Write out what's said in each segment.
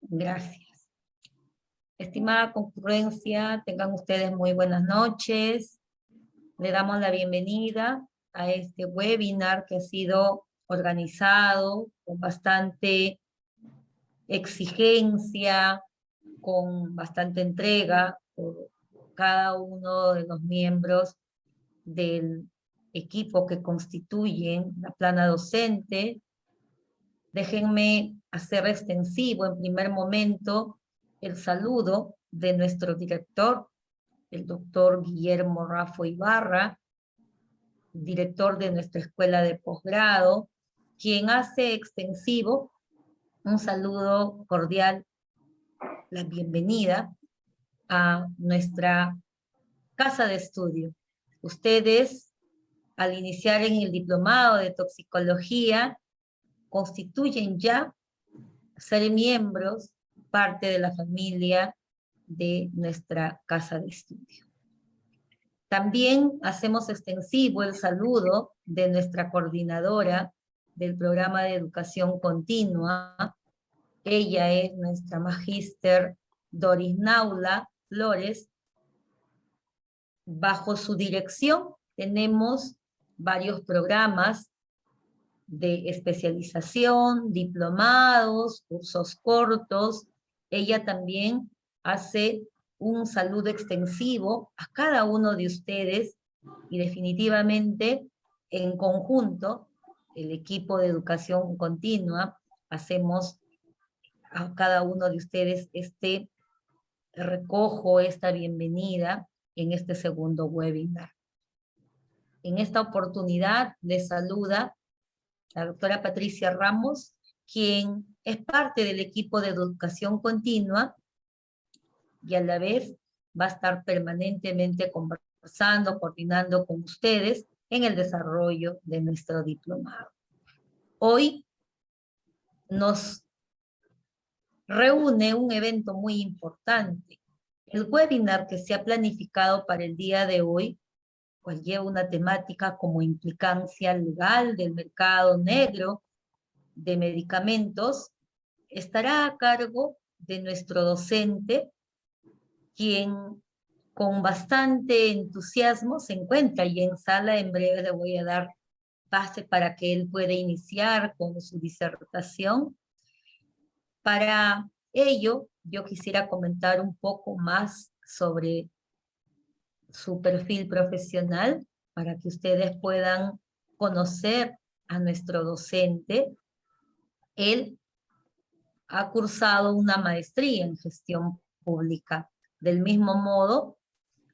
Gracias. Estimada concurrencia, tengan ustedes muy buenas noches. Le damos la bienvenida a este webinar que ha sido organizado con bastante exigencia, con bastante entrega por cada uno de los miembros del equipo que constituyen la plana docente. Déjenme hacer extensivo en primer momento el saludo de nuestro director, el doctor Guillermo Raffo Ibarra, director de nuestra escuela de posgrado, quien hace extensivo un saludo cordial, la bienvenida a nuestra casa de estudio. Ustedes, al iniciar en el diplomado de toxicología, constituyen ya ser miembros, parte de la familia de nuestra casa de estudio. También hacemos extensivo el saludo de nuestra coordinadora del programa de educación continua. Ella es nuestra magíster Doris Naula Flores. Bajo su dirección tenemos varios programas de especialización, diplomados, cursos cortos. Ella también hace un saludo extensivo a cada uno de ustedes y definitivamente en conjunto, el equipo de educación continua, hacemos a cada uno de ustedes recojo esta bienvenida en este segundo webinar. En esta oportunidad les saluda la doctora Patricia Ramos, quien es parte del equipo de educación continua y a la vez va a estar permanentemente conversando, coordinando con ustedes en el desarrollo de nuestro diplomado. Hoy nos reúne un evento muy importante. El webinar que se ha planificado para el día de hoy pues lleva una temática como implicancia legal del mercado negro de medicamentos, estará a cargo de nuestro docente, quien con bastante entusiasmo se encuentra ya en sala. En breve le voy a dar pase para que él pueda iniciar con su disertación. Para ello, yo quisiera comentar un poco más sobre su perfil profesional para que ustedes puedan conocer a nuestro docente. Él ha cursado una maestría en gestión pública, del mismo modo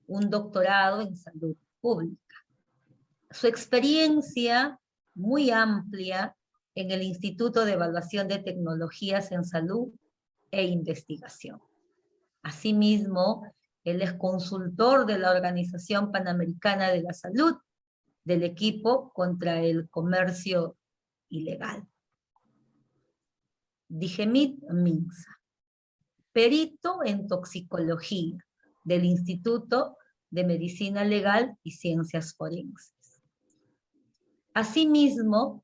un doctorado en salud pública. Su experiencia muy amplia en el Instituto de Evaluación de Tecnologías en Salud e Investigación. Asimismo, él es consultor de la Organización Panamericana de la Salud, del equipo contra el comercio ilegal. Dijemit Minsa, perito en toxicología del Instituto de Medicina Legal y Ciencias Forenses. Asimismo,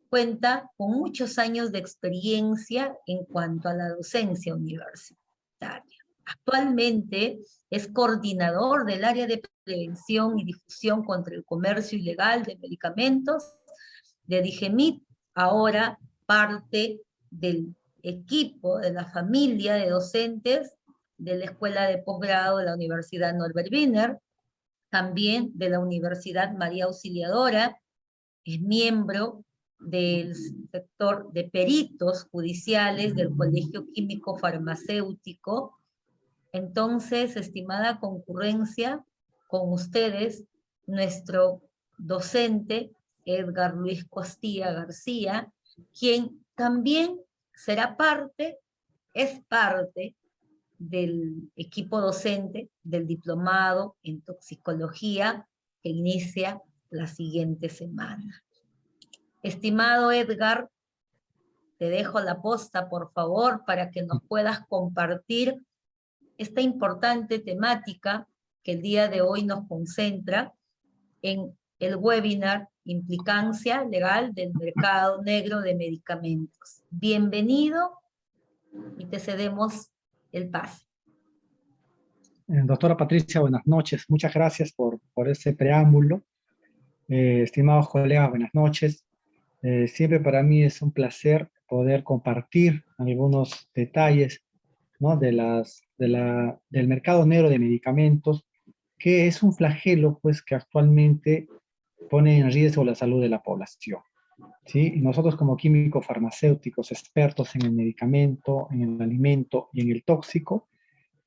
cuenta con muchos años de experiencia en cuanto a la docencia universitaria. Actualmente es coordinador del área de prevención y difusión contra el comercio ilegal de medicamentos de Dijemit, ahora parte del equipo de la familia de docentes de la Escuela de Posgrado de la Universidad Norbert Wiener, también de la Universidad María Auxiliadora, es miembro del sector de peritos judiciales del Colegio Químico Farmacéutico. Entonces, estimada concurrencia, con ustedes, nuestro docente Edgar Luis Costilla García, quien también será parte, es parte del equipo docente del diplomado en toxicología que inicia la siguiente semana. Estimado Edgar, te dejo la posta, por favor, para que nos puedas compartir esta importante temática que el día de hoy nos concentra en el webinar Implicancia Legal del Mercado Negro de Medicamentos. Bienvenido y te cedemos el pase. Doctora Patricia, buenas noches. Muchas gracias por ese preámbulo. Estimados colegas, buenas noches. Siempre para mí es un placer poder compartir algunos detalles, ¿no? Del mercado negro de medicamentos, que es un flagelo pues, que actualmente pone en riesgo la salud de la población. ¿Sí? Y nosotros como químicos farmacéuticos, expertos en el medicamento, en el alimento y en el tóxico,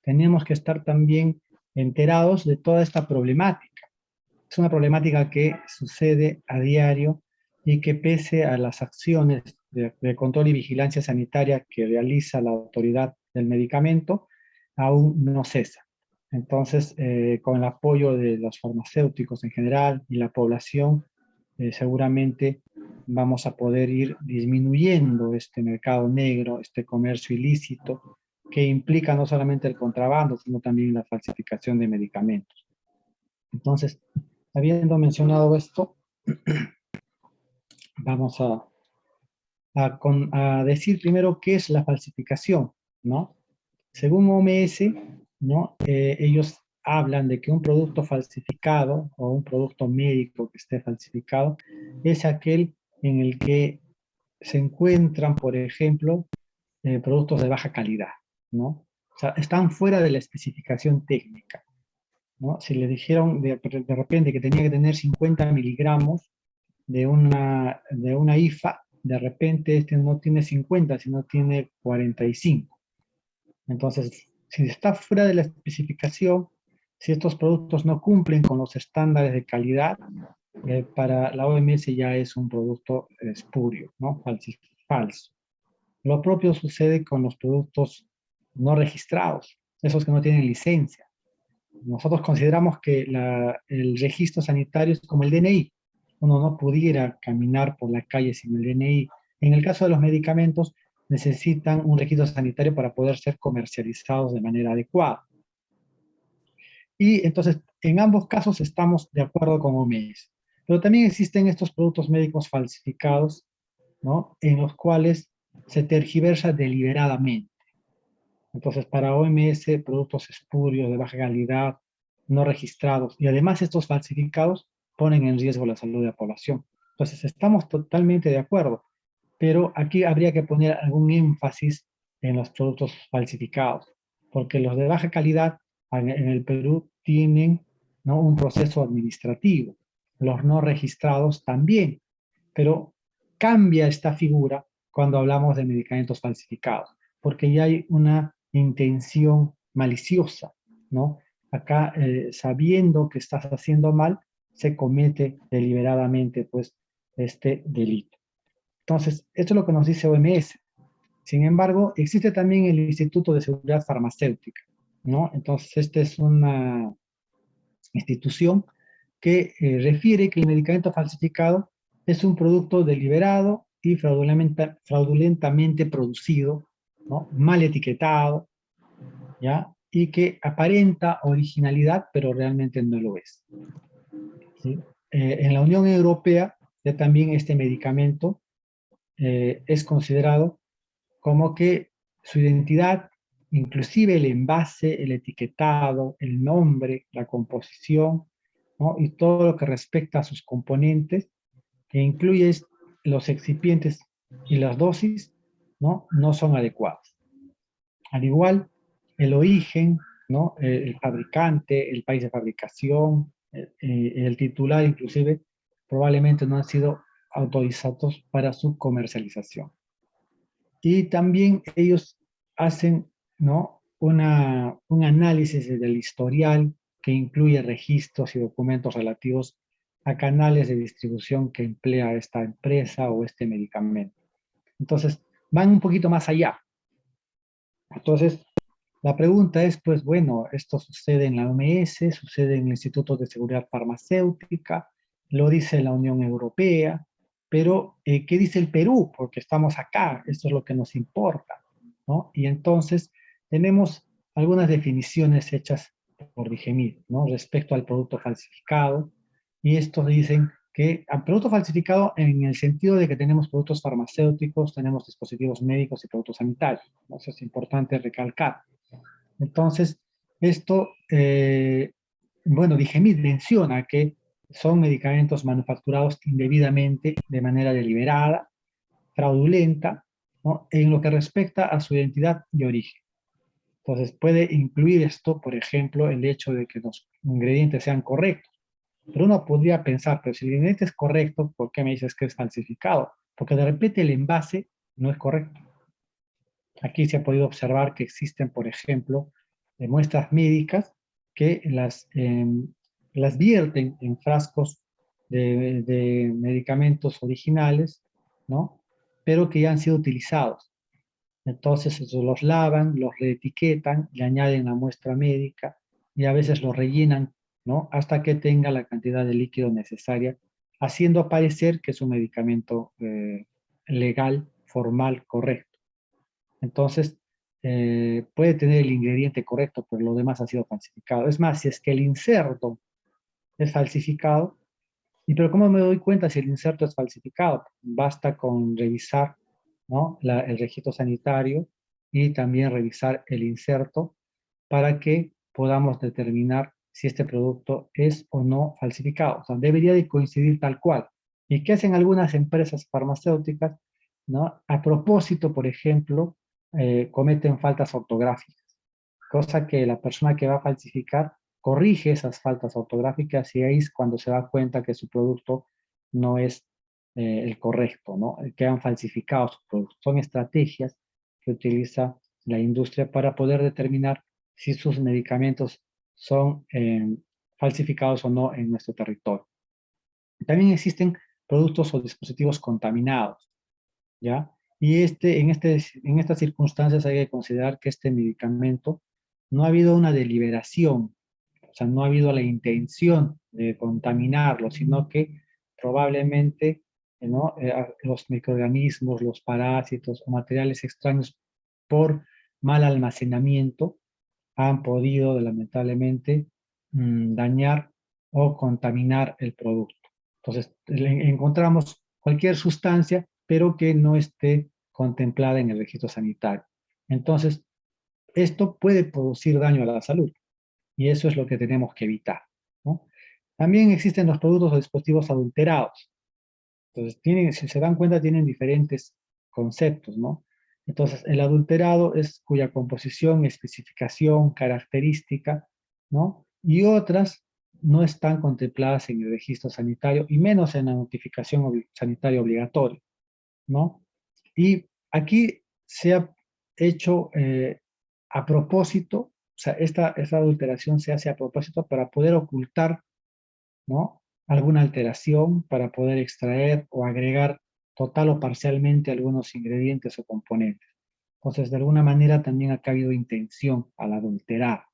tenemos que estar también enterados de toda esta problemática. Es una problemática que sucede a diario y que pese a las acciones de control y vigilancia sanitaria que realiza la autoridad del medicamento, aún no cesa. Entonces, con el apoyo de los farmacéuticos en general y la población, seguramente vamos a poder ir disminuyendo este mercado negro, este comercio ilícito, que implica no solamente el contrabando, sino también la falsificación de medicamentos. Entonces, habiendo mencionado esto, vamos a decir primero qué es la falsificación, ¿no? Según OMS, ¿no? Ellos hablan de que un producto falsificado o un producto médico que esté falsificado es aquel en el que se encuentran, por ejemplo, productos de baja calidad, ¿no? O sea, están fuera de la especificación técnica, ¿no? Si le dijeron de repente que tenía que tener 50 miligramos de una IFA, de repente este no tiene 50, sino tiene 45. Entonces, si está fuera de la especificación, si estos productos no cumplen con los estándares de calidad, para la OMS ya es un producto espurio, ¿no? Falso. Lo propio sucede con los productos no registrados, esos que no tienen licencia. Nosotros consideramos que el registro sanitario es como el DNI. Uno no pudiera caminar por la calle sin el DNI. En el caso de los medicamentos, necesitan un registro sanitario para poder ser comercializados de manera adecuada. Y entonces, en ambos casos estamos de acuerdo con OMS. Pero también existen estos productos médicos falsificados, ¿no? En los cuales se tergiversa deliberadamente. Entonces, para OMS, productos espurios, de baja calidad, no registrados, y además estos falsificados ponen en riesgo la salud de la población. Entonces, estamos totalmente de acuerdo, pero aquí habría que poner algún énfasis en los productos falsificados, porque los de baja calidad en el Perú tienen, ¿no? un proceso administrativo, los no registrados también, pero cambia esta figura cuando hablamos de medicamentos falsificados, porque ya hay una intención maliciosa, ¿no? Acá, sabiendo que estás haciendo mal, se comete deliberadamente, pues, este delito. Entonces, esto es lo que nos dice OMS. Sin embargo, existe también el Instituto de Seguridad Farmacéutica, ¿no? Entonces, esta es una institución que refiere que el medicamento falsificado es un producto deliberado y fraudulentamente producido, ¿no? Mal etiquetado, ¿ya? Y que aparenta originalidad, pero realmente no lo es, ¿sí? En la Unión Europea, ya también este medicamento es considerado como que su identidad, inclusive el envase, el etiquetado, el nombre, la composición, ¿no? Y todo lo que respecta a sus componentes, que incluye los excipientes y las dosis, no son adecuados. Al igual, el origen, ¿no? El fabricante, el país de fabricación, el titular inclusive, probablemente no han sido autorizados para su comercialización. Y también ellos hacen, ¿no? Un análisis del historial que incluye registros y documentos relativos a canales de distribución que emplea esta empresa o este medicamento. Entonces, van un poquito más allá. Entonces, la pregunta es, pues bueno, esto sucede en la OMS, sucede en el Instituto de Seguridad Farmacéutica, lo dice la Unión Europea, pero ¿qué dice el Perú? Porque estamos acá, esto es lo que nos importa, ¿no? Y entonces tenemos algunas definiciones hechas por Digemid, ¿no? Respecto al producto falsificado, y estos dicen que a producto falsificado en el sentido de que tenemos productos farmacéuticos, tenemos dispositivos médicos y productos sanitarios, ¿no? Eso es importante recalcar. Entonces, esto, bueno, Digemid menciona que son medicamentos manufacturados indebidamente, de manera deliberada, fraudulenta, ¿no? En lo que respecta a su identidad y origen. Entonces, puede incluir esto, por ejemplo, el hecho de que los ingredientes sean correctos. Pero uno podría pensar, pero si el ingrediente es correcto, ¿por qué me dices que es falsificado? Porque de repente el envase no es correcto. Aquí se ha podido observar que existen, por ejemplo, muestras médicas que las vierten en frascos de medicamentos originales, ¿no? Pero que ya han sido utilizados. Entonces los lavan, los reetiquetan, le añaden la muestra médica y a veces lo rellenan, ¿no? Hasta que tenga la cantidad de líquido necesaria, haciendo parecer que es un medicamento legal, formal, correcto. Entonces, puede tener el ingrediente correcto, pero lo demás ha sido falsificado. Es más, si es que el inserto es falsificado, ¿y pero cómo me doy cuenta si el inserto es falsificado? Basta con revisar, ¿no? El registro sanitario y también revisar el inserto para que podamos determinar si este producto es o no falsificado. O sea, debería de coincidir tal cual. ¿Y qué hacen algunas empresas farmacéuticas? ¿No? A propósito, por ejemplo, cometen faltas ortográficas, cosa que la persona que va a falsificar corrige esas faltas ortográficas y ahí es cuando se da cuenta que su producto no es el correcto, ¿no? Que han falsificado su producto. Son estrategias que utiliza la industria para poder determinar si sus medicamentos son falsificados o no en nuestro territorio. También existen productos o dispositivos contaminados, ¿ya? Y en estas circunstancias hay que considerar que este medicamento no ha habido una deliberación, o sea, no ha habido la intención de contaminarlo, sino que probablemente, ¿no? Los microorganismos, los parásitos o materiales extraños por mal almacenamiento han podido lamentablemente dañar o contaminar el producto. Entonces, encontramos cualquier sustancia, pero que no esté contemplada en el registro sanitario. Entonces, esto puede producir daño a la salud y eso es lo que tenemos que evitar, ¿no? También existen los productos o dispositivos adulterados. Entonces, si se dan cuenta, tienen diferentes conceptos, ¿no? Entonces, el adulterado es cuya composición, especificación, característica, ¿no? Y otras no están contempladas en el registro sanitario y menos en la notificación sanitaria obligatoria, ¿no? Y aquí se ha hecho a propósito, o sea, esta adulteración se hace a propósito para poder ocultar, ¿no? Alguna alteración, para poder extraer o agregar total o parcialmente algunos ingredientes o componentes. Entonces, de alguna manera también ha habido intención al adulterar.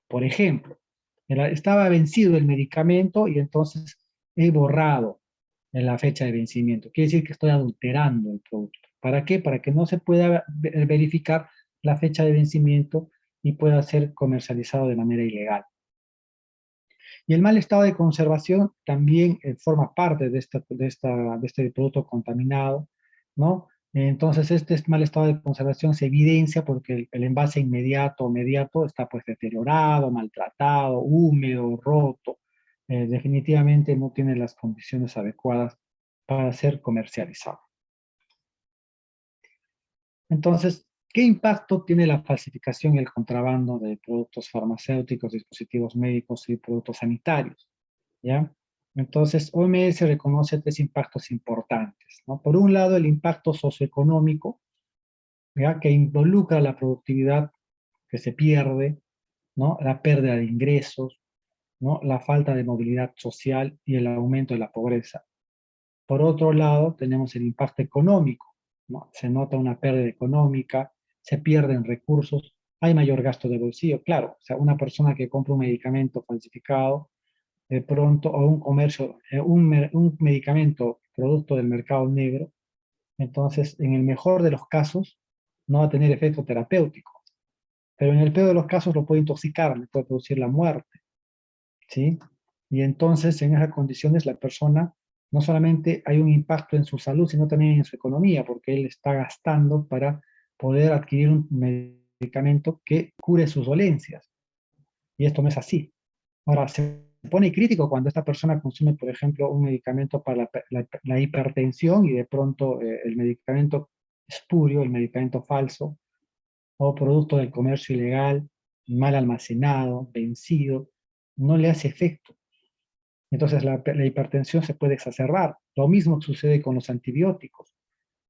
Por ejemplo, estaba vencido el medicamento y entonces he borrado en la fecha de vencimiento. Quiere decir que estoy adulterando el producto. ¿Para qué? Para que no se pueda verificar la fecha de vencimiento y pueda ser comercializado de manera ilegal. Y el mal estado de conservación también forma parte de este producto contaminado, ¿no? Entonces, este mal estado de conservación se evidencia porque el envase inmediato o mediato está pues deteriorado, maltratado, húmedo, roto. Definitivamente no tiene las condiciones adecuadas para ser comercializado. Entonces, ¿qué impacto tiene la falsificación y el contrabando de productos farmacéuticos, dispositivos médicos y productos sanitarios? ¿Ya? Entonces, OMS reconoce tres impactos importantes, ¿no? Por un lado, el impacto socioeconómico, ¿ya? Que involucra la productividad que se pierde, ¿no? La pérdida de ingresos, ¿no? La falta de movilidad social y el aumento de la pobreza. Por otro lado, tenemos el impacto económico, ¿no? Se nota una pérdida económica, se pierden recursos, hay mayor gasto de bolsillo, claro, o sea, una persona que compra un medicamento falsificado, de pronto, o un comercio, un medicamento producto del mercado negro, entonces, en el mejor de los casos, no va a tener efecto terapéutico, pero en el peor de los casos lo puede intoxicar, le puede producir la muerte, ¿sí? Y entonces, en esas condiciones, la persona no solamente hay un impacto en su salud, sino también en su economía, porque él está gastando para poder adquirir un medicamento que cure sus dolencias. Y esto no es así. Ahora, se pone crítico cuando esta persona consume, por ejemplo, un medicamento para la hipertensión y de pronto el medicamento espurio, el medicamento falso, o producto del comercio ilegal, mal almacenado, vencido, no le hace efecto. Entonces la hipertensión se puede exacerbar. Lo mismo sucede con los antibióticos,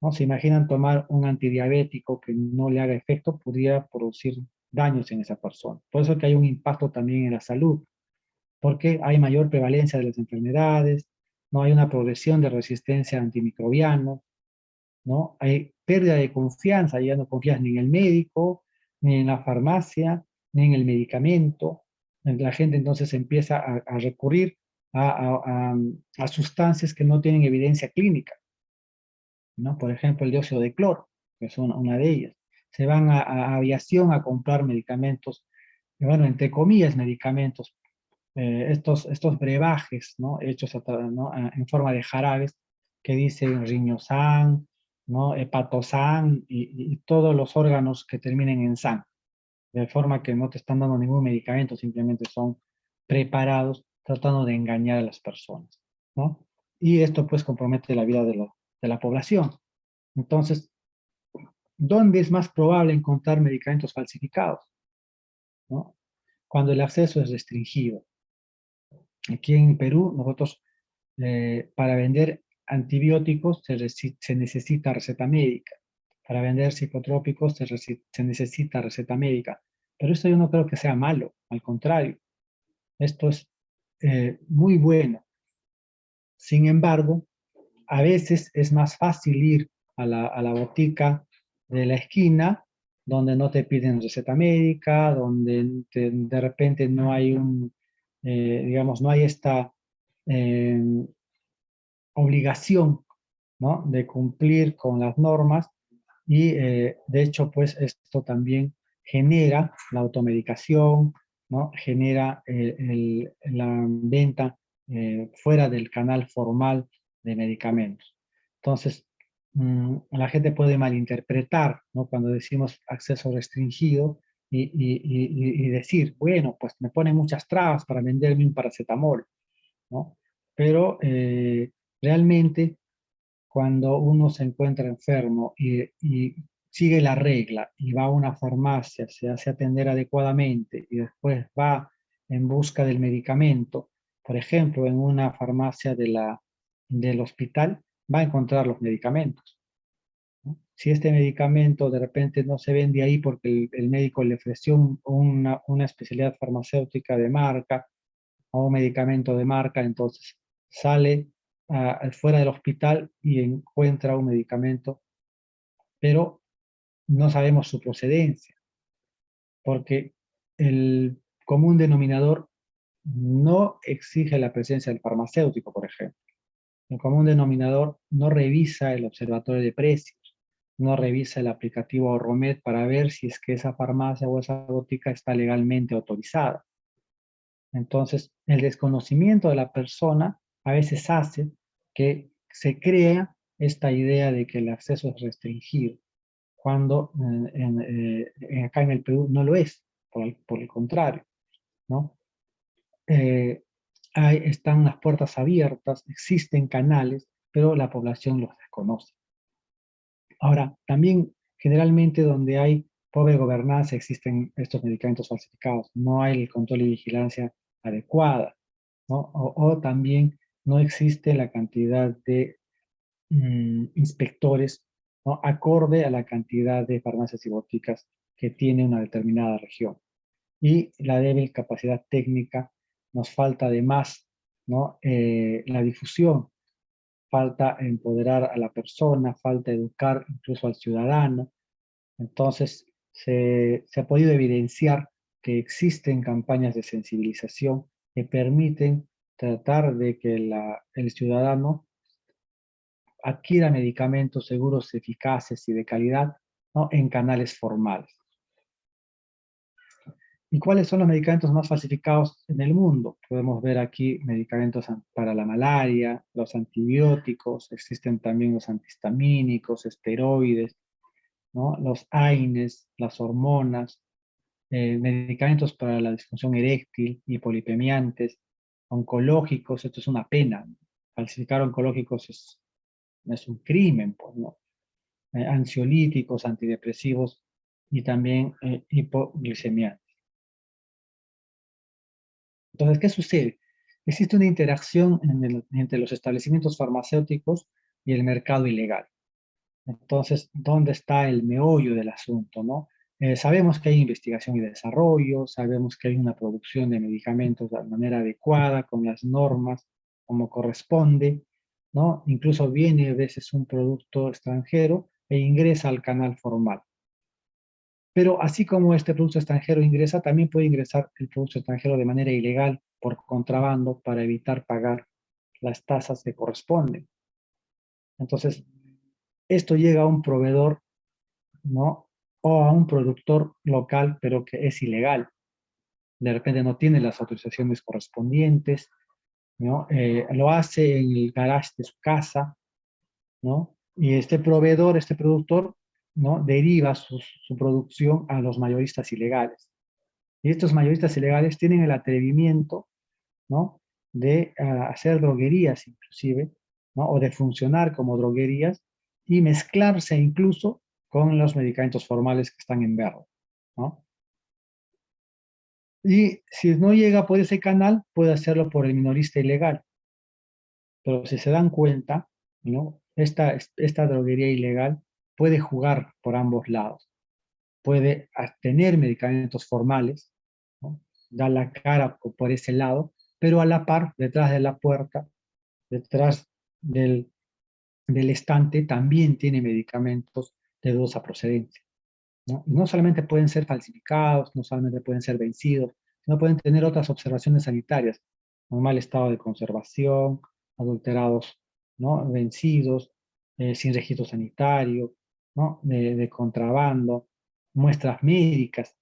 ¿no? Se imaginan tomar un antidiabético que no le haga efecto, podría producir daños en esa persona. Por eso que hay un impacto también en la salud, porque hay mayor prevalencia de las enfermedades, no hay una progresión de resistencia a antimicrobianos, ¿no? Hay pérdida de confianza, ya no confías ni en el médico, ni en la farmacia, ni en el medicamento. La gente entonces empieza a recurrir a sustancias que no tienen evidencia clínica, ¿no? Por ejemplo, el dióxido de cloro, que es una de ellas. Se van a aviación a comprar medicamentos, bueno, entre comillas, medicamentos, estos brebajes, ¿no? Hechos ¿no? En forma de jarabes que dicen riñosan, ¿no? Hepatosan y todos los órganos que terminen en san, de forma que no te están dando ningún medicamento, simplemente son preparados tratando de engañar a las personas, ¿no? Y esto pues compromete la vida de la población. Entonces, ¿dónde es más probable encontrar medicamentos falsificados? ¿No? Cuando el acceso es restringido. Aquí en Perú, nosotros para vender antibióticos se necesita receta médica. Para vender psicotrópicos se necesita receta médica. Pero esto yo no creo que sea malo, al contrario. Esto es muy bueno. Sin embargo, a veces es más fácil ir a la botica de la esquina, donde no te piden receta médica, donde de repente no hay digamos, no hay esta eh, obligación, ¿no? De cumplir con las normas y de hecho, pues esto también genera la automedicación, ¿no? Genera la venta fuera del canal formal de medicamentos. Entonces, la gente puede malinterpretar, ¿no? Cuando decimos acceso restringido y decir, bueno, pues me ponen muchas trabas para venderme un paracetamol, ¿no? Pero realmente cuando uno se encuentra enfermo y sigue la regla y va a una farmacia, se hace atender adecuadamente y después va en busca del medicamento, por ejemplo, en una farmacia del hospital, va a encontrar los medicamentos, ¿no? Si este medicamento de repente no se vende ahí porque el médico le ofreció una especialidad farmacéutica de marca o un medicamento de marca, entonces sale fuera del hospital y encuentra un medicamento, pero no sabemos su procedencia, porque el común denominador no exige la presencia del farmacéutico, por ejemplo. El común denominador no revisa el observatorio de precios, no revisa el aplicativo Ahorromed para ver si es que esa farmacia o esa botica está legalmente autorizada. Entonces, el desconocimiento de la persona a veces hace que se crea esta idea de que el acceso es restringido, cuando acá en el Perú no lo es, por el contrario, ¿no? Eh, están las puertas abiertas, existen canales, pero la población los desconoce. Ahora, también generalmente donde hay pobre gobernanza existen estos medicamentos falsificados, no hay el control y vigilancia adecuada, ¿no? O también no existe la cantidad de inspectores, ¿no? Acorde a la cantidad de farmacias y boticas que tiene una determinada región. Y la débil capacidad técnica, nos falta además, ¿no? La difusión, falta empoderar a la persona, falta educar incluso al ciudadano. Entonces, se ha podido evidenciar que existen campañas de sensibilización que permiten tratar de que el ciudadano adquiera medicamentos seguros, eficaces y de calidad, ¿no? En canales formales. ¿Y cuáles son los medicamentos más falsificados en el mundo? Podemos ver aquí medicamentos para la malaria, los antibióticos, existen también los antihistamínicos, esteroides, ¿no? Los AINES, las hormonas, medicamentos para la disfunción eréctil, hipolipemiantes, oncológicos, esto es una pena. Falsificar oncológicos es un crimen, pues, ¿no? Ansiolíticos, antidepresivos y también hipoglicemiantes. Entonces, ¿qué sucede? Existe una interacción entre los establecimientos farmacéuticos y el mercado ilegal. Entonces, ¿dónde está el meollo del asunto, no? Sabemos que hay investigación y desarrollo, sabemos que hay una producción de medicamentos de manera adecuada, con las normas, como corresponde, ¿no? Incluso viene a veces un producto extranjero e ingresa al canal formal. Pero así como este producto extranjero ingresa, también puede ingresar el producto extranjero de manera ilegal por contrabando para evitar pagar las tasas que corresponden. Entonces, esto llega a un proveedor, ¿no? O a un productor local, pero que es ilegal. De repente no tiene las autorizaciones correspondientes, ¿no? Lo hace en el garage de su casa, ¿no? Y este proveedor, este productor, ¿no? Deriva su producción a los mayoristas ilegales. Y estos mayoristas ilegales tienen el atrevimiento, ¿no? De hacer droguerías inclusive, ¿no? O de funcionar como droguerías y mezclarse incluso con los medicamentos formales que están en verde, ¿no? Y si no llega por ese canal, puede hacerlo por el minorista ilegal. Pero si se dan cuenta, ¿no? Esta droguería ilegal puede jugar por ambos lados. Puede tener medicamentos formales, ¿no? Dar la cara por ese lado, pero a la par, detrás de la puerta, detrás del, del estante, también tiene medicamentos de dudosa procedencia, ¿no? Y no solamente pueden ser falsificados, no solamente pueden ser vencidos, sino pueden tener otras observaciones sanitarias, un mal estado de conservación, adulterados, ¿no? Vencidos, sin registro sanitario, ¿no? De contrabando, muestras médicas,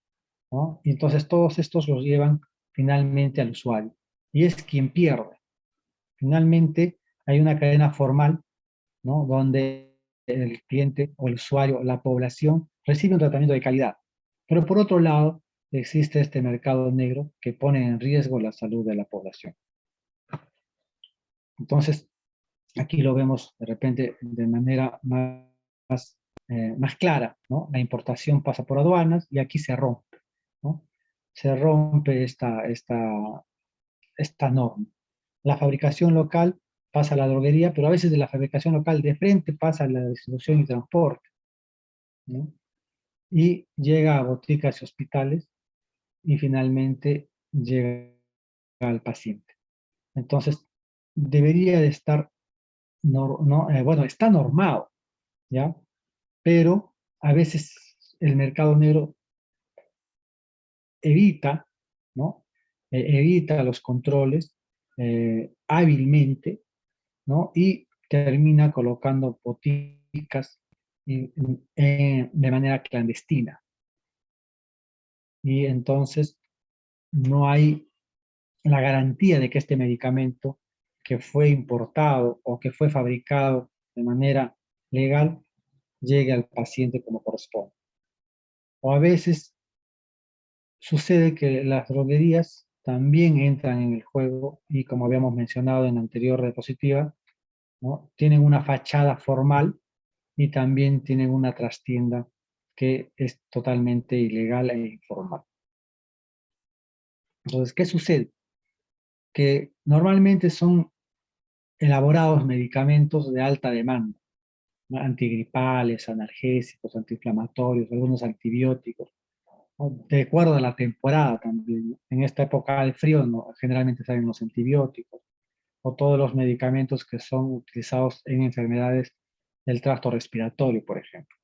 ¿no? Y entonces todos estos los llevan finalmente al usuario. Y es quien pierde. Finalmente hay una cadena formal, ¿no? Donde el cliente o el usuario, la población, recibe un tratamiento de calidad. Pero por otro lado, existe este mercado negro que pone en riesgo la salud de la población. Entonces, aquí lo vemos de repente de manera más clara, ¿no? La importación pasa por aduanas y aquí se rompe, ¿no? Se rompe esta norma. La fabricación local pasa a la droguería, pero a veces de la fabricación local de frente pasa a la distribución y transporte, ¿no? Y llega a boticas y hospitales y finalmente llega al paciente. Entonces, debería de estar, bueno, está normado, ¿ya? Pero a veces el mercado negro evita, ¿no? Evita los controles hábilmente, ¿no? Y termina colocando boticas de manera clandestina. Y entonces no hay la garantía de que este medicamento que fue importado o que fue fabricado de manera legal llegue al paciente como corresponde. O a veces sucede que las droguerías también entran en el juego y como habíamos mencionado en la anterior diapositiva, ¿no? Tienen una fachada formal y también tienen una trastienda que es totalmente ilegal e informal. Entonces, ¿qué sucede? Que normalmente son elaborados medicamentos de alta demanda, ¿no? Antigripales, analgésicos, antiinflamatorios, algunos antibióticos, ¿no? De acuerdo a la temporada también, ¿no? En esta época de frío, ¿no? Generalmente salen los antibióticos o todos los medicamentos que son utilizados en enfermedades del tracto respiratorio, por ejemplo,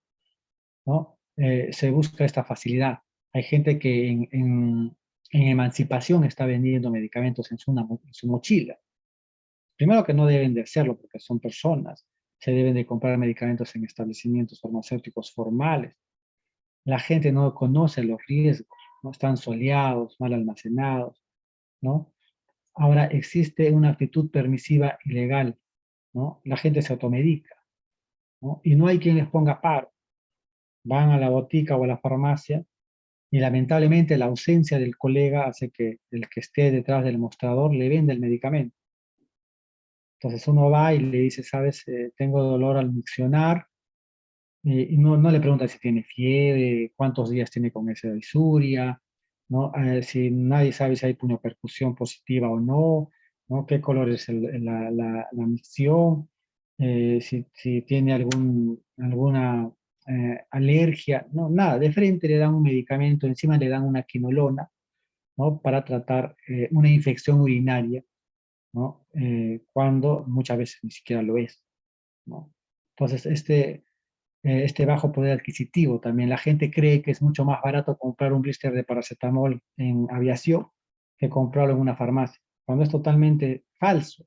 ¿no? Se busca esta facilidad. Hay gente que en emancipación está vendiendo medicamentos en su mochila. Primero que no deben de hacerlo porque son personas. Se deben de comprar medicamentos en establecimientos farmacéuticos formales. La gente no conoce los riesgos, ¿no? Están soleados, mal almacenados, ¿no? Ahora existe una actitud permisiva ilegal, ¿no? La gente se automedica, ¿no? Y no hay quien les ponga paro. Van a la botica o a la farmacia y lamentablemente la ausencia del colega hace que el que esté detrás del mostrador le venda el medicamento. Entonces uno va y le dice, sabes, tengo dolor al miccionar, y no le pregunta si tiene fiebre, cuántos días tiene con esa disuria, ¿no? Si nadie sabe si hay puniopercusión positiva o no, ¿no? Qué color es la micción, si tiene alguna alergia, no, nada, de frente le dan un medicamento, encima le dan una quinolona, ¿no? Para tratar una infección urinaria, ¿no? Cuando muchas veces ni siquiera lo es, ¿no? Entonces, este bajo poder adquisitivo también, la gente cree que es mucho más barato comprar un blister de paracetamol en aviación que comprarlo en una farmacia, cuando es totalmente falso.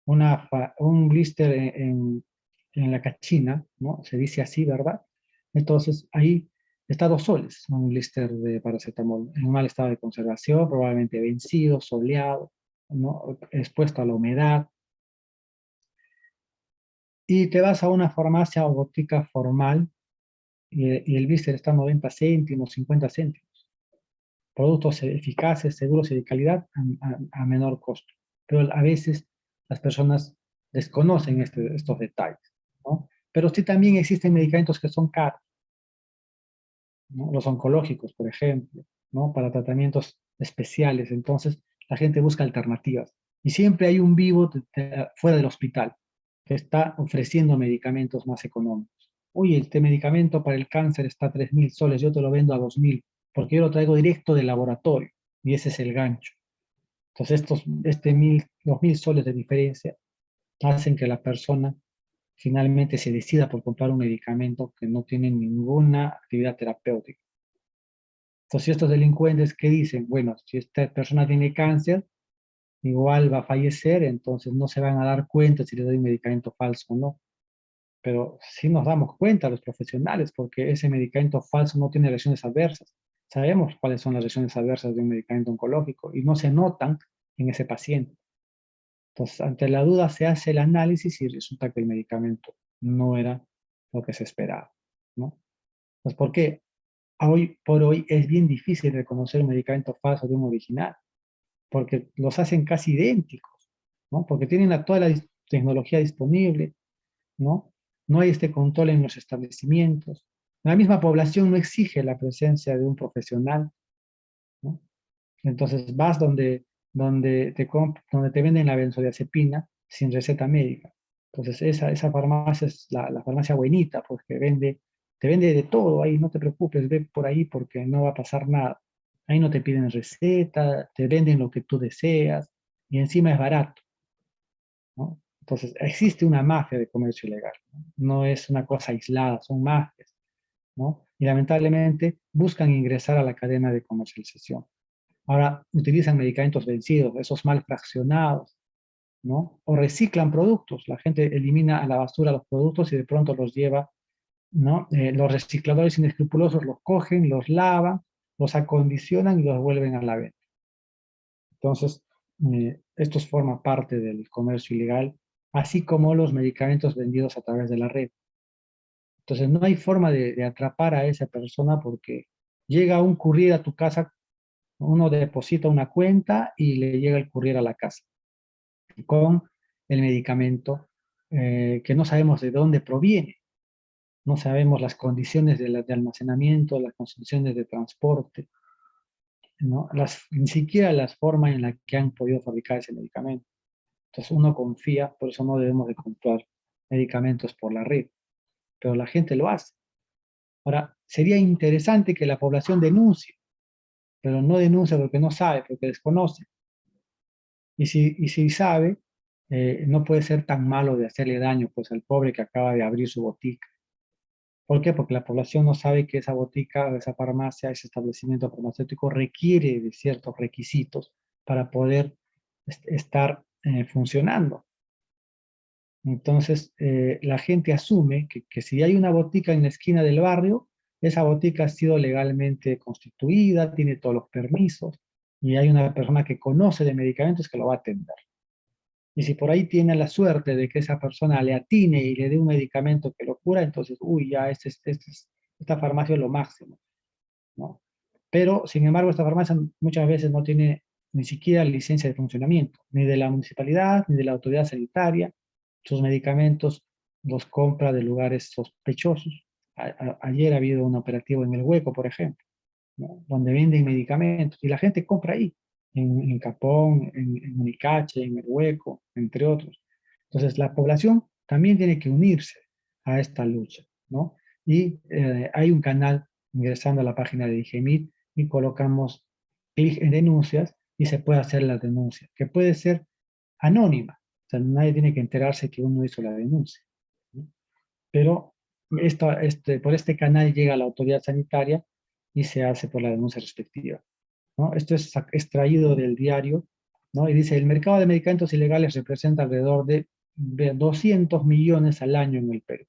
Un blister en la cachina, ¿no? Se dice así, ¿verdad? Entonces, ahí está 2 soles, un blister de paracetamol, en mal estado de conservación, probablemente vencido, soleado, ¿no? Expuesto a la humedad. Y te vas a una farmacia o botica formal y el blister está a 90 céntimos, 50 céntimos. Productos eficaces, seguros y de calidad a menor costo. Pero a veces las personas desconocen estos detalles, ¿no? Pero sí también existen medicamentos que son caros, ¿no? Los oncológicos, por ejemplo, ¿no? Para tratamientos especiales. Entonces, la gente busca alternativas. Y siempre hay un vivo fuera del hospital que está ofreciendo medicamentos más económicos. Oye, este medicamento para el cáncer está a 3.000 soles, yo te lo vendo a 2.000, porque yo lo traigo directo del laboratorio, y ese es el gancho. Entonces, 2.000 soles de diferencia hacen que la persona finalmente se decida por comprar un medicamento que no tiene ninguna actividad terapéutica. Entonces, estos delincuentes que dicen, bueno, si esta persona tiene cáncer, igual va a fallecer, entonces no se van a dar cuenta si le doy un medicamento falso o no. Pero sí nos damos cuenta los profesionales, porque ese medicamento falso no tiene reacciones adversas. Sabemos cuáles son las reacciones adversas de un medicamento oncológico y no se notan en ese paciente. Entonces, ante la duda se hace el análisis y resulta que el medicamento no era lo que se esperaba, ¿no? Pues, ¿por qué? Hoy por hoy es bien difícil reconocer un medicamento falso de un original, porque los hacen casi idénticos, ¿no? Porque tienen toda la tecnología disponible, ¿no? No hay este control en los establecimientos. La misma población no exige la presencia de un profesional, ¿no? Entonces vas donde te venden la benzodiazepina sin receta médica. Entonces esa farmacia es la farmacia buenita, pues que te vende de todo ahí, no te preocupes, ve por ahí porque no va a pasar nada. Ahí no te piden receta, te venden lo que tú deseas y encima es barato, ¿no? Entonces existe una mafia de comercio ilegal, ¿no? No es una cosa aislada, son mafias, ¿no? Y lamentablemente buscan ingresar a la cadena de comercialización. Ahora utilizan medicamentos vencidos, esos mal fraccionados, ¿no? O reciclan productos. La gente elimina a la basura los productos y de pronto los lleva, ¿no? Los recicladores inescrupulosos los cogen, los lavan, los acondicionan y los vuelven a la venta. Entonces, esto forma parte del comercio ilegal, así como los medicamentos vendidos a través de la red. Entonces, no hay forma de atrapar a esa persona porque llega un courier a tu casa, uno deposita una cuenta y le llega el courier a la casa con el medicamento que no sabemos de dónde proviene, no sabemos las condiciones de almacenamiento, las condiciones de transporte, ¿no? Ni siquiera las formas en las que han podido fabricar ese medicamento. Entonces uno confía, por eso no debemos de comprar medicamentos por la red, pero la gente lo hace. Ahora, sería interesante que la población denuncie, pero no denuncia porque no sabe, porque desconoce. Y si sabe, no puede ser tan malo de hacerle daño pues, al pobre que acaba de abrir su botica. ¿Por qué? Porque la población no sabe que esa botica, esa farmacia, ese establecimiento farmacéutico requiere de ciertos requisitos para poder estar funcionando. Entonces, la gente asume que si hay una botica en la esquina del barrio, esa botica ha sido legalmente constituida, tiene todos los permisos, y hay una persona que conoce de medicamentos que lo va a atender. Y si por ahí tiene la suerte de que esa persona le atine y le dé un medicamento que lo cura, entonces, uy, ya esta farmacia es lo máximo, ¿no? Pero, sin embargo, esta farmacia muchas veces no tiene ni siquiera licencia de funcionamiento, ni de la municipalidad, ni de la autoridad sanitaria. Sus medicamentos los compra de lugares sospechosos. Ayer ha habido un operativo en El Hueco, por ejemplo, ¿no? Donde venden medicamentos y la gente compra ahí, en Capón, en Unicache, en El Hueco, entre otros. Entonces, la población también tiene que unirse a esta lucha, ¿no? Y hay un canal ingresando a la página de DIGEMIT y colocamos clic en denuncias y se puede hacer la denuncia, que puede ser anónima. O sea, nadie tiene que enterarse que uno hizo la denuncia, ¿no? Pero por este canal llega la autoridad sanitaria y se hace por la denuncia respectiva, ¿no? Esto es extraído del diario, ¿no? Y dice, el mercado de medicamentos ilegales representa alrededor de 200 millones al año en el Perú.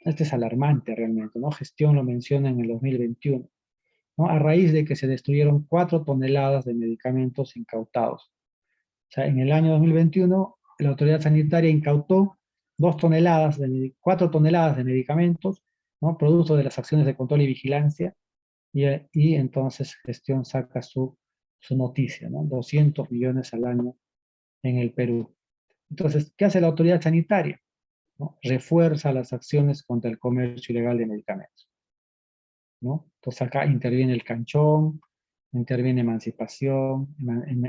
Este es alarmante realmente, ¿no? Gestión lo menciona en el 2021, ¿no? A raíz de que se destruyeron 4 toneladas de medicamentos incautados. O sea, en el año 2021, la autoridad sanitaria incautó 4 toneladas de medicamentos, ¿no? Producto de las acciones de control y vigilancia, y entonces gestión saca su noticia, ¿no? 200 millones al año en el Perú. Entonces, ¿qué hace la autoridad sanitaria? ¿No? Refuerza las acciones contra el comercio ilegal de medicamentos, ¿no? Entonces acá interviene el Canchón, interviene Emancipación,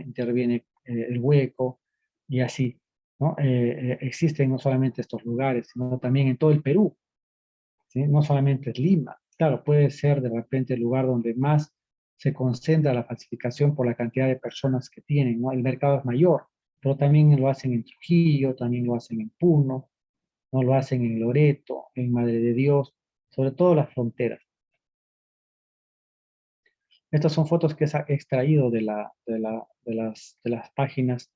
interviene el Hueco, y así, ¿no? Existen no solamente estos lugares, sino también en todo el Perú, ¿sí? No solamente es Lima. Claro, puede ser de repente el lugar donde más se concentra la falsificación por la cantidad de personas que tienen, ¿no? El mercado es mayor, pero también lo hacen en Trujillo, también lo hacen en Puno, ¿no? Lo hacen en Loreto, en Madre de Dios, sobre todo las fronteras. Estas son fotos que he extraído de las páginas,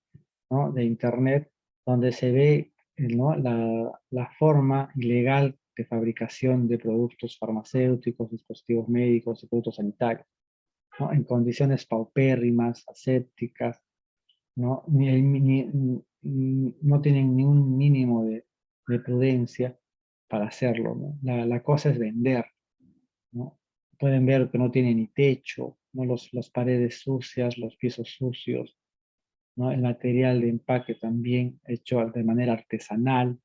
¿no? De internet, donde se ve, ¿no? la forma ilegal de fabricación de productos farmacéuticos, dispositivos médicos y productos sanitarios, ¿no? En condiciones paupérrimas, asépticas, ¿no? No tienen ni un mínimo de prudencia para hacerlo, ¿no? La cosa es vender, ¿no? Pueden ver que no tiene ni techo, ¿no? Las paredes sucias, los pisos sucios, ¿no? El material de empaque también hecho de manera artesanal,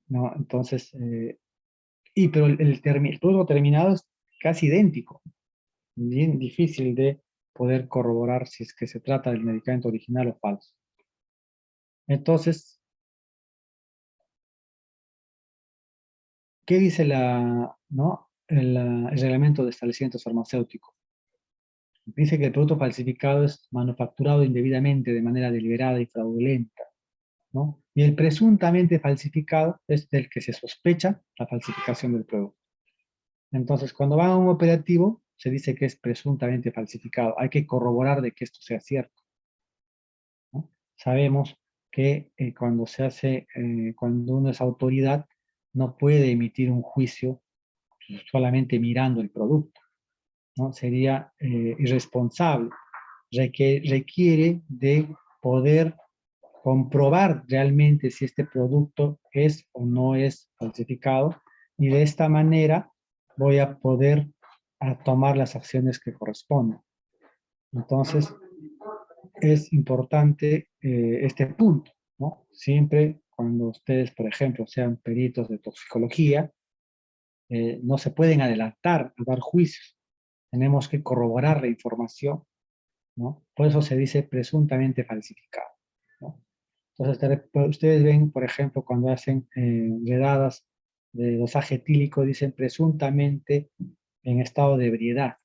¿no? Entonces, pero el producto terminado es casi idéntico, bien difícil de poder corroborar si es que se trata del medicamento original o falso. Entonces, ¿qué dice el reglamento de establecimientos farmacéuticos? Dice que el producto falsificado es manufacturado indebidamente de manera deliberada y fraudulenta, ¿no? Y el presuntamente falsificado es del que se sospecha la falsificación del producto. Entonces, cuando va a un operativo, se dice que es presuntamente falsificado. Hay que corroborar de que esto sea cierto, ¿no? Sabemos que cuando uno es autoridad, no puede emitir un juicio solamente mirando el producto, ¿no? Sería irresponsable. Requiere de poder comprobar realmente si este producto es o no es falsificado, y de esta manera voy a poder tomar las acciones que corresponden. Entonces, es importante este punto, ¿no? Siempre cuando ustedes, por ejemplo, sean peritos de toxicología, no se pueden adelantar a dar juicios. Tenemos que corroborar la información, ¿no? Por eso se dice presuntamente falsificado, ¿no? Entonces, ustedes ven, por ejemplo, cuando hacen redadas de dosaje etílico, dicen presuntamente en estado de ebriedad.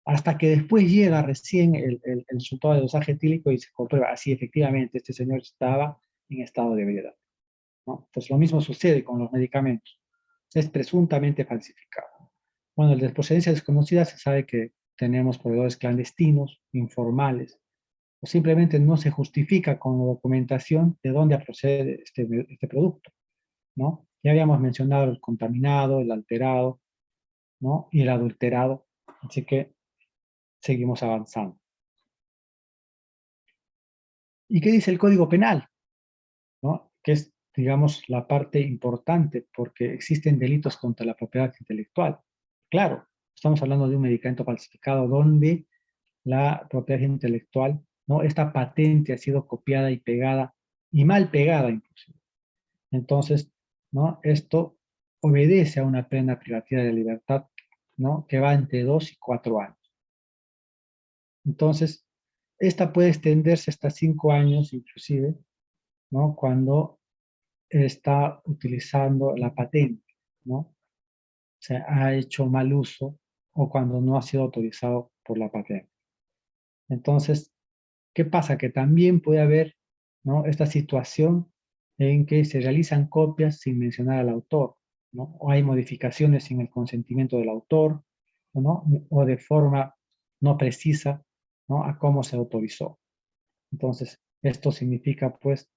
Hasta que después llega recién el resultado de dosaje etílico y se comprueba, así efectivamente, este señor estaba en estado de ebriedad, ¿no? Pues lo mismo sucede con los medicamentos. Es presuntamente falsificado. Bueno, el de procedencia desconocida se sabe que tenemos proveedores clandestinos, informales, o simplemente no se justifica con la documentación de dónde procede este producto, ¿no? Ya habíamos mencionado el contaminado, el alterado, ¿no? Y el adulterado. Así que seguimos avanzando. ¿Y qué dice el Código Penal? ¿No? Que es, digamos, la parte importante, porque existen delitos contra la propiedad intelectual. Claro, estamos hablando de un medicamento falsificado donde la propiedad intelectual, ¿no? Esta patente ha sido copiada y pegada, y mal pegada inclusive. Entonces, ¿no? Esto obedece a una pena privativa de libertad, ¿no? Que va entre 2 y 4 años. Entonces, esta puede extenderse hasta 5 años inclusive, ¿no? Cuando está utilizando la patente, ¿no? O sea, ha hecho mal uso o cuando no ha sido autorizado por la patente. Entonces, ¿qué pasa? Que también puede haber, ¿no? Esta situación en que se realizan copias sin mencionar al autor, ¿no? O hay modificaciones sin el consentimiento del autor, ¿no? O de forma no precisa, ¿no? A cómo se autorizó. Entonces, esto significa, pues,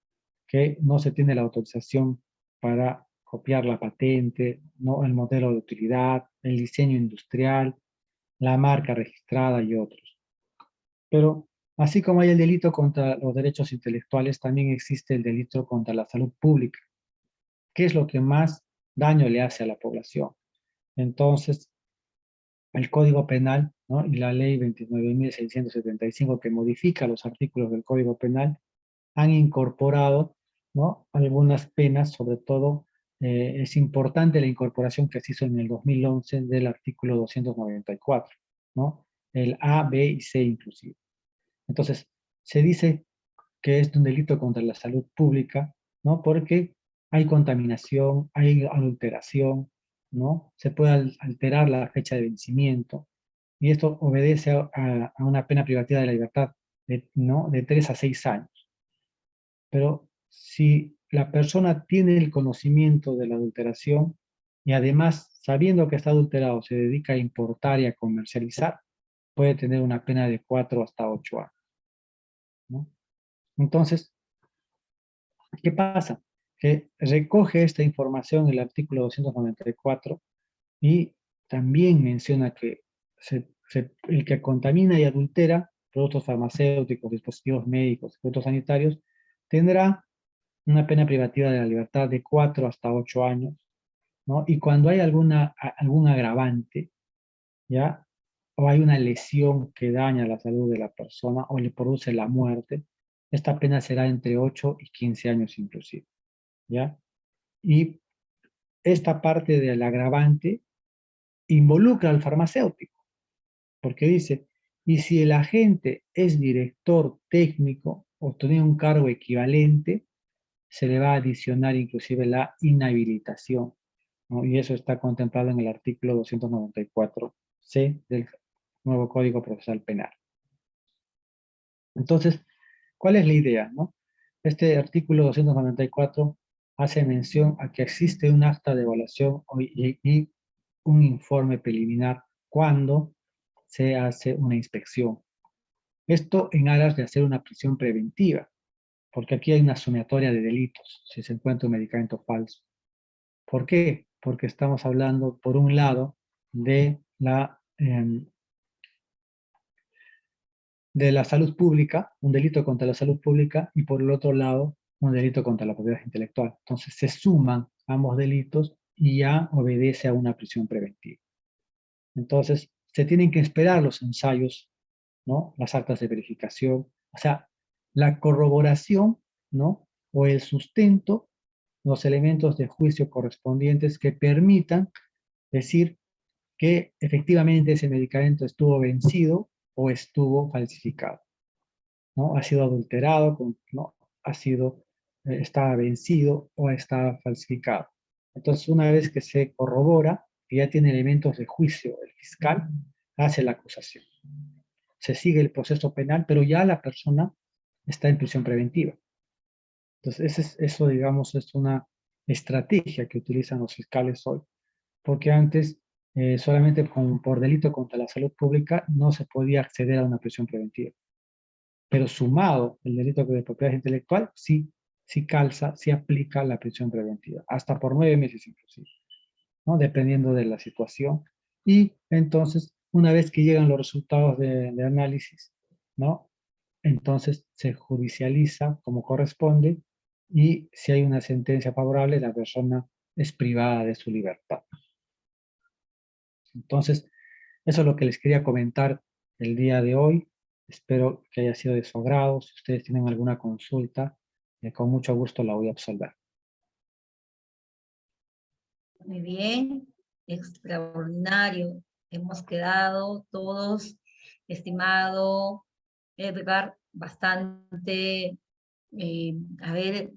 que no se tiene la autorización para copiar la patente, ¿no? El modelo de utilidad, el diseño industrial, la marca registrada y otros. Pero así como hay el delito contra los derechos intelectuales, también existe el delito contra la salud pública, que es lo que más daño le hace a la población. Entonces, el Código Penal, ¿no? Y la Ley 29.675, que modifica los artículos del Código Penal, han incorporado, ¿no? Algunas penas, sobre todo es importante la incorporación que se hizo en el 2011 del artículo 294, ¿no? El A, B y C inclusive. Entonces, se dice que es un delito contra la salud pública, ¿no? Porque hay contaminación, hay adulteración, ¿no? Se puede alterar la fecha de vencimiento, y esto obedece a una pena privativa de la libertad de, ¿no? de 3 a 6 años. Pero si la persona tiene el conocimiento de la adulteración y además, sabiendo que está adulterado, se dedica a importar y a comercializar, puede tener una pena de 4 hasta 8 años, ¿no? Entonces, ¿qué pasa? Que recoge esta información el artículo 294 y también menciona que el que contamina y adultera productos farmacéuticos, dispositivos médicos, productos sanitarios, tendrá una pena privativa de la libertad de 4 hasta 8 años, ¿no? Y cuando hay algún agravante, ¿ya? O hay una lesión que daña la salud de la persona o le produce la muerte, esta pena será entre 8 y 15 años inclusive, ¿ya? Y esta parte del agravante involucra al farmacéutico, porque dice, y si el agente es director técnico o tiene un cargo equivalente, se le va a adicionar inclusive la inhabilitación, ¿no? Y eso está contemplado en el artículo 294C del nuevo Código Procesal Penal. Entonces, ¿cuál es la idea, no? Este artículo 294 hace mención a que existe un acta de evaluación y un informe preliminar cuando se hace una inspección. Esto en aras de hacer una prisión preventiva, porque aquí hay una sumatoria de delitos si se encuentra un medicamento falso. ¿Por qué? Porque estamos hablando, por un lado, de la salud pública, un delito contra la salud pública, y por el otro lado, un delito contra la propiedad intelectual. Entonces se suman ambos delitos y ya obedece a una prisión preventiva. Entonces, se tienen que esperar los ensayos, ¿no? Las actas de verificación, o sea, la corroboración, ¿no? O el sustento, los elementos de juicio correspondientes que permitan decir que efectivamente ese medicamento estuvo vencido o estuvo falsificado, ¿no? Ha sido adulterado, ¿no? Ha sido, está vencido o está falsificado. Entonces, una vez que se corrobora, que ya tiene elementos de juicio, el fiscal hace la acusación. Se sigue el proceso penal, pero ya la persona está en prisión preventiva. Entonces, eso, digamos, es una estrategia que utilizan los fiscales hoy, porque antes solamente por delito contra la salud pública no se podía acceder a una prisión preventiva. Pero sumado el delito de propiedad intelectual, sí, sí calza, sí aplica la prisión preventiva, hasta por 9 meses inclusive, ¿no? Dependiendo de la situación Y entonces, una vez que llegan los resultados de análisis, ¿no? Entonces se judicializa como corresponde y si hay una sentencia favorable, la persona es privada de su libertad. Entonces, eso es lo que les quería comentar el día de hoy. Espero que haya sido de su agrado. Si ustedes tienen alguna consulta, con mucho gusto la voy a absolver. Muy bien, extraordinario. Hemos quedado todos, estimado Edgar, bastante, a ver,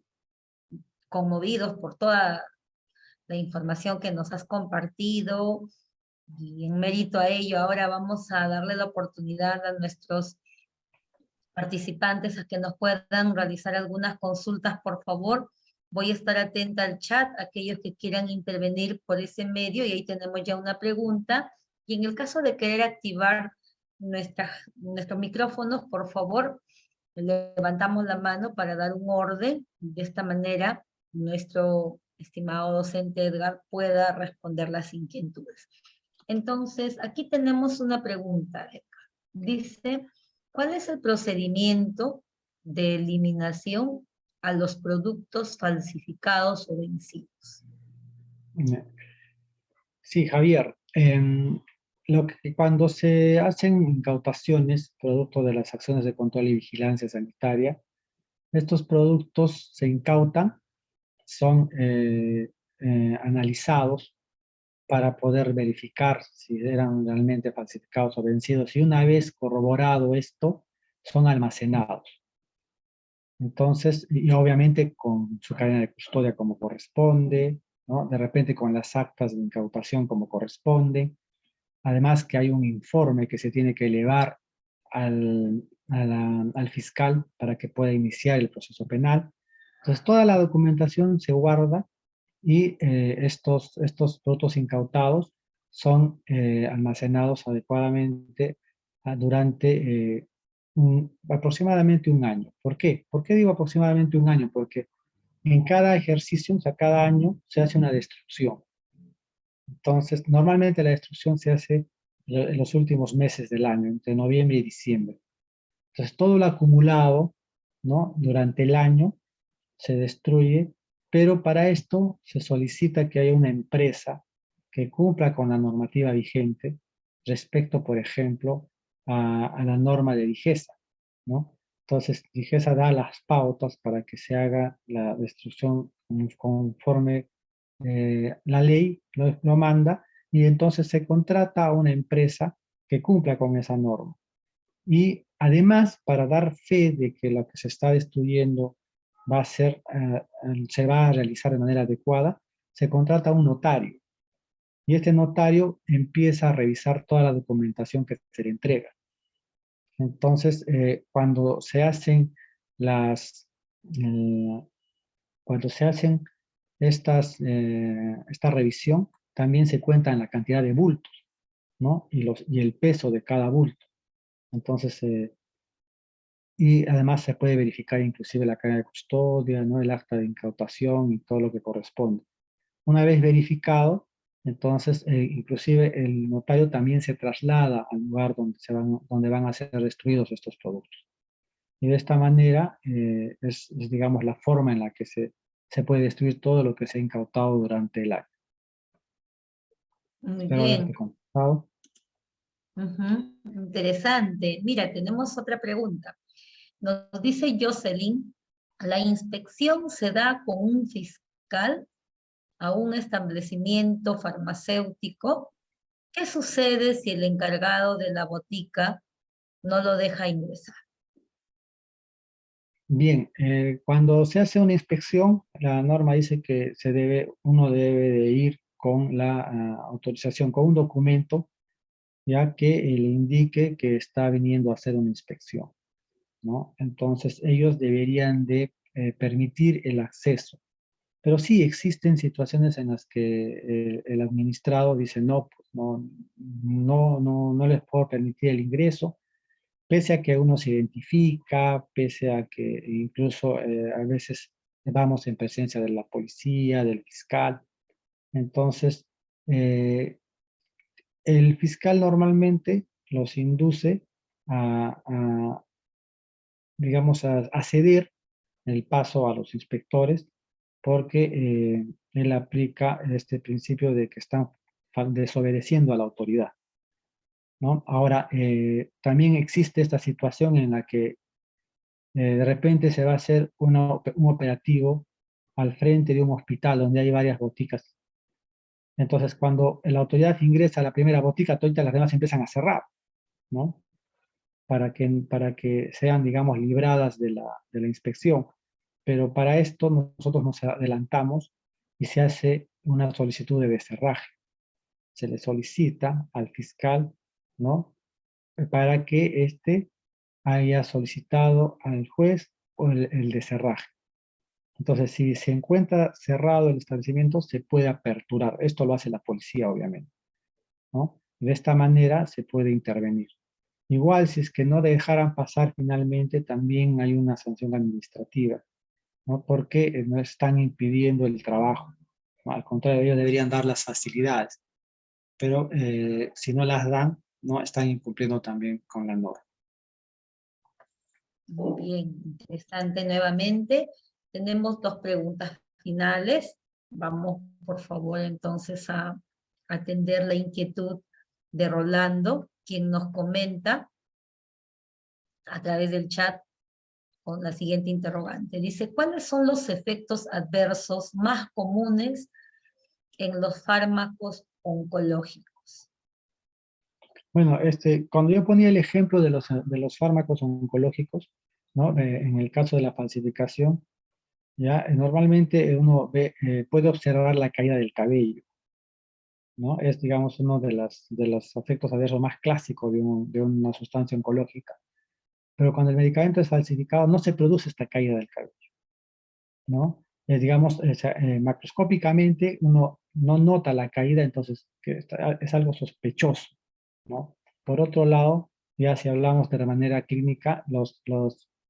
conmovidos por toda la información que nos has compartido. Y en mérito a ello, ahora vamos a darle la oportunidad a nuestros participantes a que nos puedan realizar algunas consultas, por favor. Voy a estar atenta al chat, aquellos que quieran intervenir por ese medio, y ahí tenemos ya una pregunta. Y en el caso de querer activar nuestros micrófonos, por favor, levantamos la mano para dar un orden. De esta manera, nuestro estimado docente Edgar pueda responder las inquietudes. Entonces, aquí tenemos una pregunta, Edgar. Dice, ¿cuál es el procedimiento de eliminación a los productos falsificados o vencidos? Sí, Javier. Cuando se hacen incautaciones, producto de las acciones de control y vigilancia sanitaria, estos productos se incautan, son analizados para poder verificar si eran realmente falsificados o vencidos. Y una vez corroborado esto, son almacenados. Entonces, y obviamente con su cadena de custodia como corresponde, ¿no? De repente con las actas de incautación como corresponde. Además que hay un informe que se tiene que elevar al fiscal para que pueda iniciar el proceso penal. Entonces, toda la documentación se guarda y estos productos incautados son almacenados adecuadamente durante aproximadamente un año. ¿Por qué? ¿Por qué digo aproximadamente un año? Porque en cada ejercicio, o sea, cada año se hace una destrucción. Entonces, normalmente la destrucción se hace en los últimos meses del año, entre noviembre y diciembre. Entonces, todo lo acumulado, ¿no? Durante el año se destruye, pero para esto se solicita que haya una empresa que cumpla con la normativa vigente respecto, por ejemplo, a la norma de Digesa, ¿no? Entonces, Digesa da las pautas para que se haga la destrucción conforme la ley lo manda, y entonces se contrata a una empresa que cumpla con esa norma. Y además, para dar fe de que lo que se está destruyendo se va a realizar de manera adecuada, se contrata a un notario. Y este notario empieza a revisar toda la documentación que se le entrega. Entonces, las, eh, cuando se hacen esta revisión, también se cuenta en la cantidad de bultos, ¿no? Y el peso de cada bulto. Entonces, y además se puede verificar inclusive la cadena de custodia, ¿no? El acta de incautación y todo lo que corresponde. Una vez verificado, entonces inclusive el notario también se traslada al lugar donde van a ser destruidos estos productos. Y de esta manera digamos, la forma en la que se puede destruir todo lo que se ha incautado durante el año. Muy Espero haberte bien. contestado. Interesante. Mira, tenemos otra pregunta. Nos dice Jocelyn, la inspección se da con un fiscal a un establecimiento farmacéutico. ¿Qué sucede si el encargado de la botica no lo deja ingresar? Bien, cuando se hace una inspección, la norma dice que uno debe de ir con la autorización, con un documento, ya que le indique que está viniendo a hacer una inspección, ¿no? Entonces, ellos deberían de permitir el acceso. Pero sí existen situaciones en las que el administrado dice, no, pues no les puedo permitir el ingreso, pese a que uno se identifica, pese a que incluso a veces vamos en presencia de la policía, del fiscal. Entonces, el fiscal normalmente los induce digamos, a ceder el paso a los inspectores porque él aplica este principio de que están desobedeciendo a la autoridad, ¿no? Ahora, también existe esta situación en la que de repente se va a hacer un operativo al frente de un hospital donde hay varias boticas. Entonces, cuando la autoridad ingresa a la primera botica, todas las demás empiezan a cerrar, ¿no? Para que sean, digamos, libradas de la inspección. Pero para esto nosotros nos adelantamos y se hace una solicitud de becerraje. Se le solicita al fiscal, ¿no? Para que éste haya solicitado al juez o el becerraje. Entonces, si se encuentra cerrado el establecimiento, se puede aperturar. Esto lo hace la policía, obviamente, ¿no? De esta manera se puede intervenir. Igual, si es que no dejaran pasar finalmente, también hay una sanción administrativa, ¿no? Porque no están impidiendo el trabajo, ¿no? Al contrario, ellos deberían dar las facilidades, pero si no las dan, no están incumpliendo también con la norma. Muy bien, interesante nuevamente. Tenemos dos preguntas finales. Vamos, por favor, entonces a atender la inquietud de Rolando, quien nos comenta a través del chat con la siguiente interrogante. Dice, ¿cuáles son los efectos adversos más comunes en los fármacos oncológicos? Bueno, cuando yo ponía el ejemplo de los fármacos oncológicos, ¿no? En el caso de la falsificación, ya normalmente uno puede observar la caída del cabello, ¿no? Es, digamos, uno de los efectos adversos más clásicos de una sustancia oncológica. Pero cuando el medicamento es falsificado, no se produce esta caída del cabello, ¿no? Digamos, macroscópicamente uno no nota la caída, entonces es algo sospechoso, ¿no? Por otro lado, ya si hablamos de la manera clínica,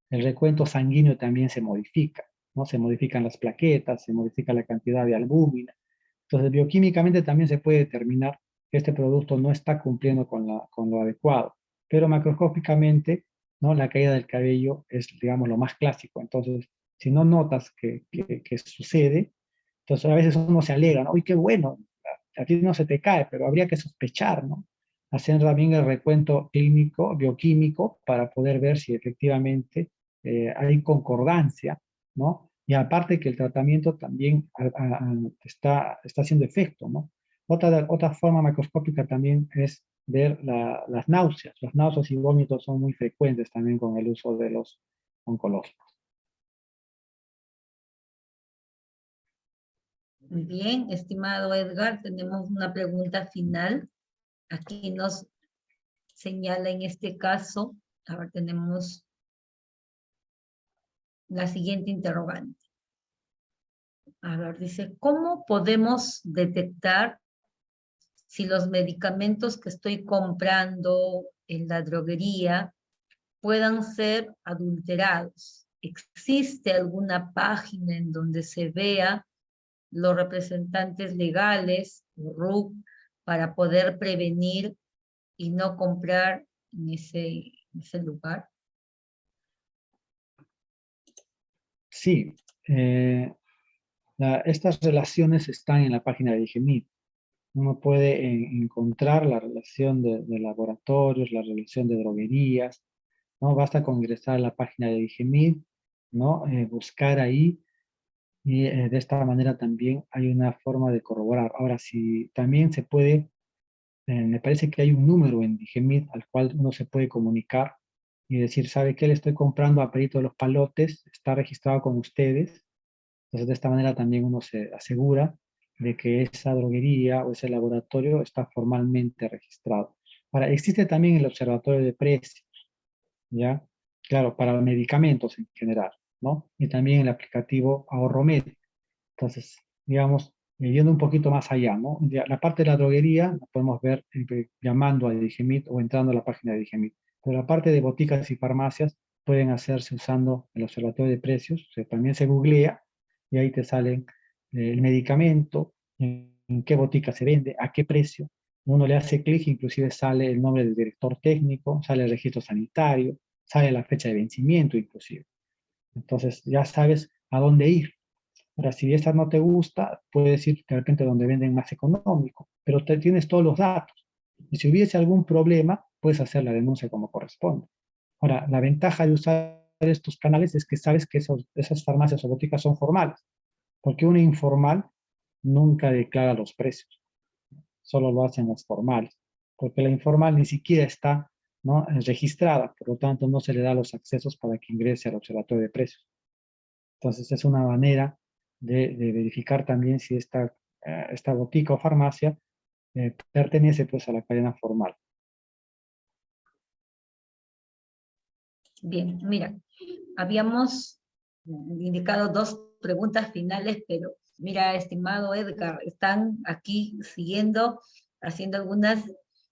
el recuento sanguíneo también se modifica, ¿no? Se modifican las plaquetas, se modifica la cantidad de albúmina. Entonces, bioquímicamente también se puede determinar que este producto no está cumpliendo con lo adecuado, pero macroscópicamente, ¿no? La caída del cabello es, digamos, lo más clásico. Entonces, si no notas que sucede, entonces a veces uno se alegra, ¿no? ¡Uy, qué bueno! A ti no se te cae, pero habría que sospechar, ¿no? Hacer también el recuento clínico, bioquímico, para poder ver si efectivamente hay concordancia, ¿no? Y aparte que el tratamiento también está haciendo efecto, ¿no? Otra forma macroscópica también es ver las náuseas. Las náuseas y vómitos son muy frecuentes también con el uso de los oncológicos. Muy bien, estimado Edgar, tenemos una pregunta final. Aquí nos señala en este caso, ahora tenemos la siguiente interrogante. A ver, dice, ¿cómo podemos detectar si los medicamentos que estoy comprando en la droguería puedan ser adulterados? ¿Existe alguna página en donde se vea los representantes legales, RUC, para poder prevenir y no comprar en ese lugar? Sí, estas relaciones están en la página de DIGEMIT. Uno puede encontrar la relación de laboratorios, la relación de droguerías, ¿no? Basta con ingresar a la página de DIGEMIT, ¿no? Buscar ahí y de esta manera también hay una forma de corroborar. Ahora, si también se puede, me parece que hay un número en DIGEMIT al cual uno se puede comunicar y decir, ¿sabe qué? Le estoy comprando a Perito de los Palotes, está registrado con ustedes. Entonces, de esta manera también uno se asegura de que esa droguería o ese laboratorio está formalmente registrado. Ahora, existe también el observatorio de precios, ¿ya? Claro, para medicamentos en general, ¿no? Y también el aplicativo Ahorro Médico. Entonces, digamos, yendo un poquito más allá, ¿no? Ya, la parte de la droguería la podemos ver llamando a Digemit o entrando a la página de Digemit. Pero la parte de boticas y farmacias pueden hacerse usando el observatorio de precios, o sea, también se googlea y ahí te salen el medicamento, en qué botica se vende, a qué precio, Uno le hace clic, inclusive sale el nombre del director técnico, sale el registro sanitario, sale la fecha de vencimiento inclusive. Entonces ya sabes a dónde ir. Ahora, si esta no te gusta, puedes ir de repente donde venden más económico, pero tienes todos los datos. Y si hubiese algún problema, puedes hacer la denuncia como corresponde. Ahora, la ventaja de usar estos canales es que sabes que esas farmacias o boticas son formales, porque una informal nunca declara los precios, solo lo hacen las formales, porque la informal ni siquiera está, ¿no?, registrada, por lo tanto no se le da los accesos para que ingrese al observatorio de precios. Entonces es una manera de verificar también si esta botica o farmacia pertenece pues a la cadena formal. Bien, mira, habíamos indicado dos preguntas finales, pero mira, estimado Edgar, están aquí siguiendo, haciendo algunas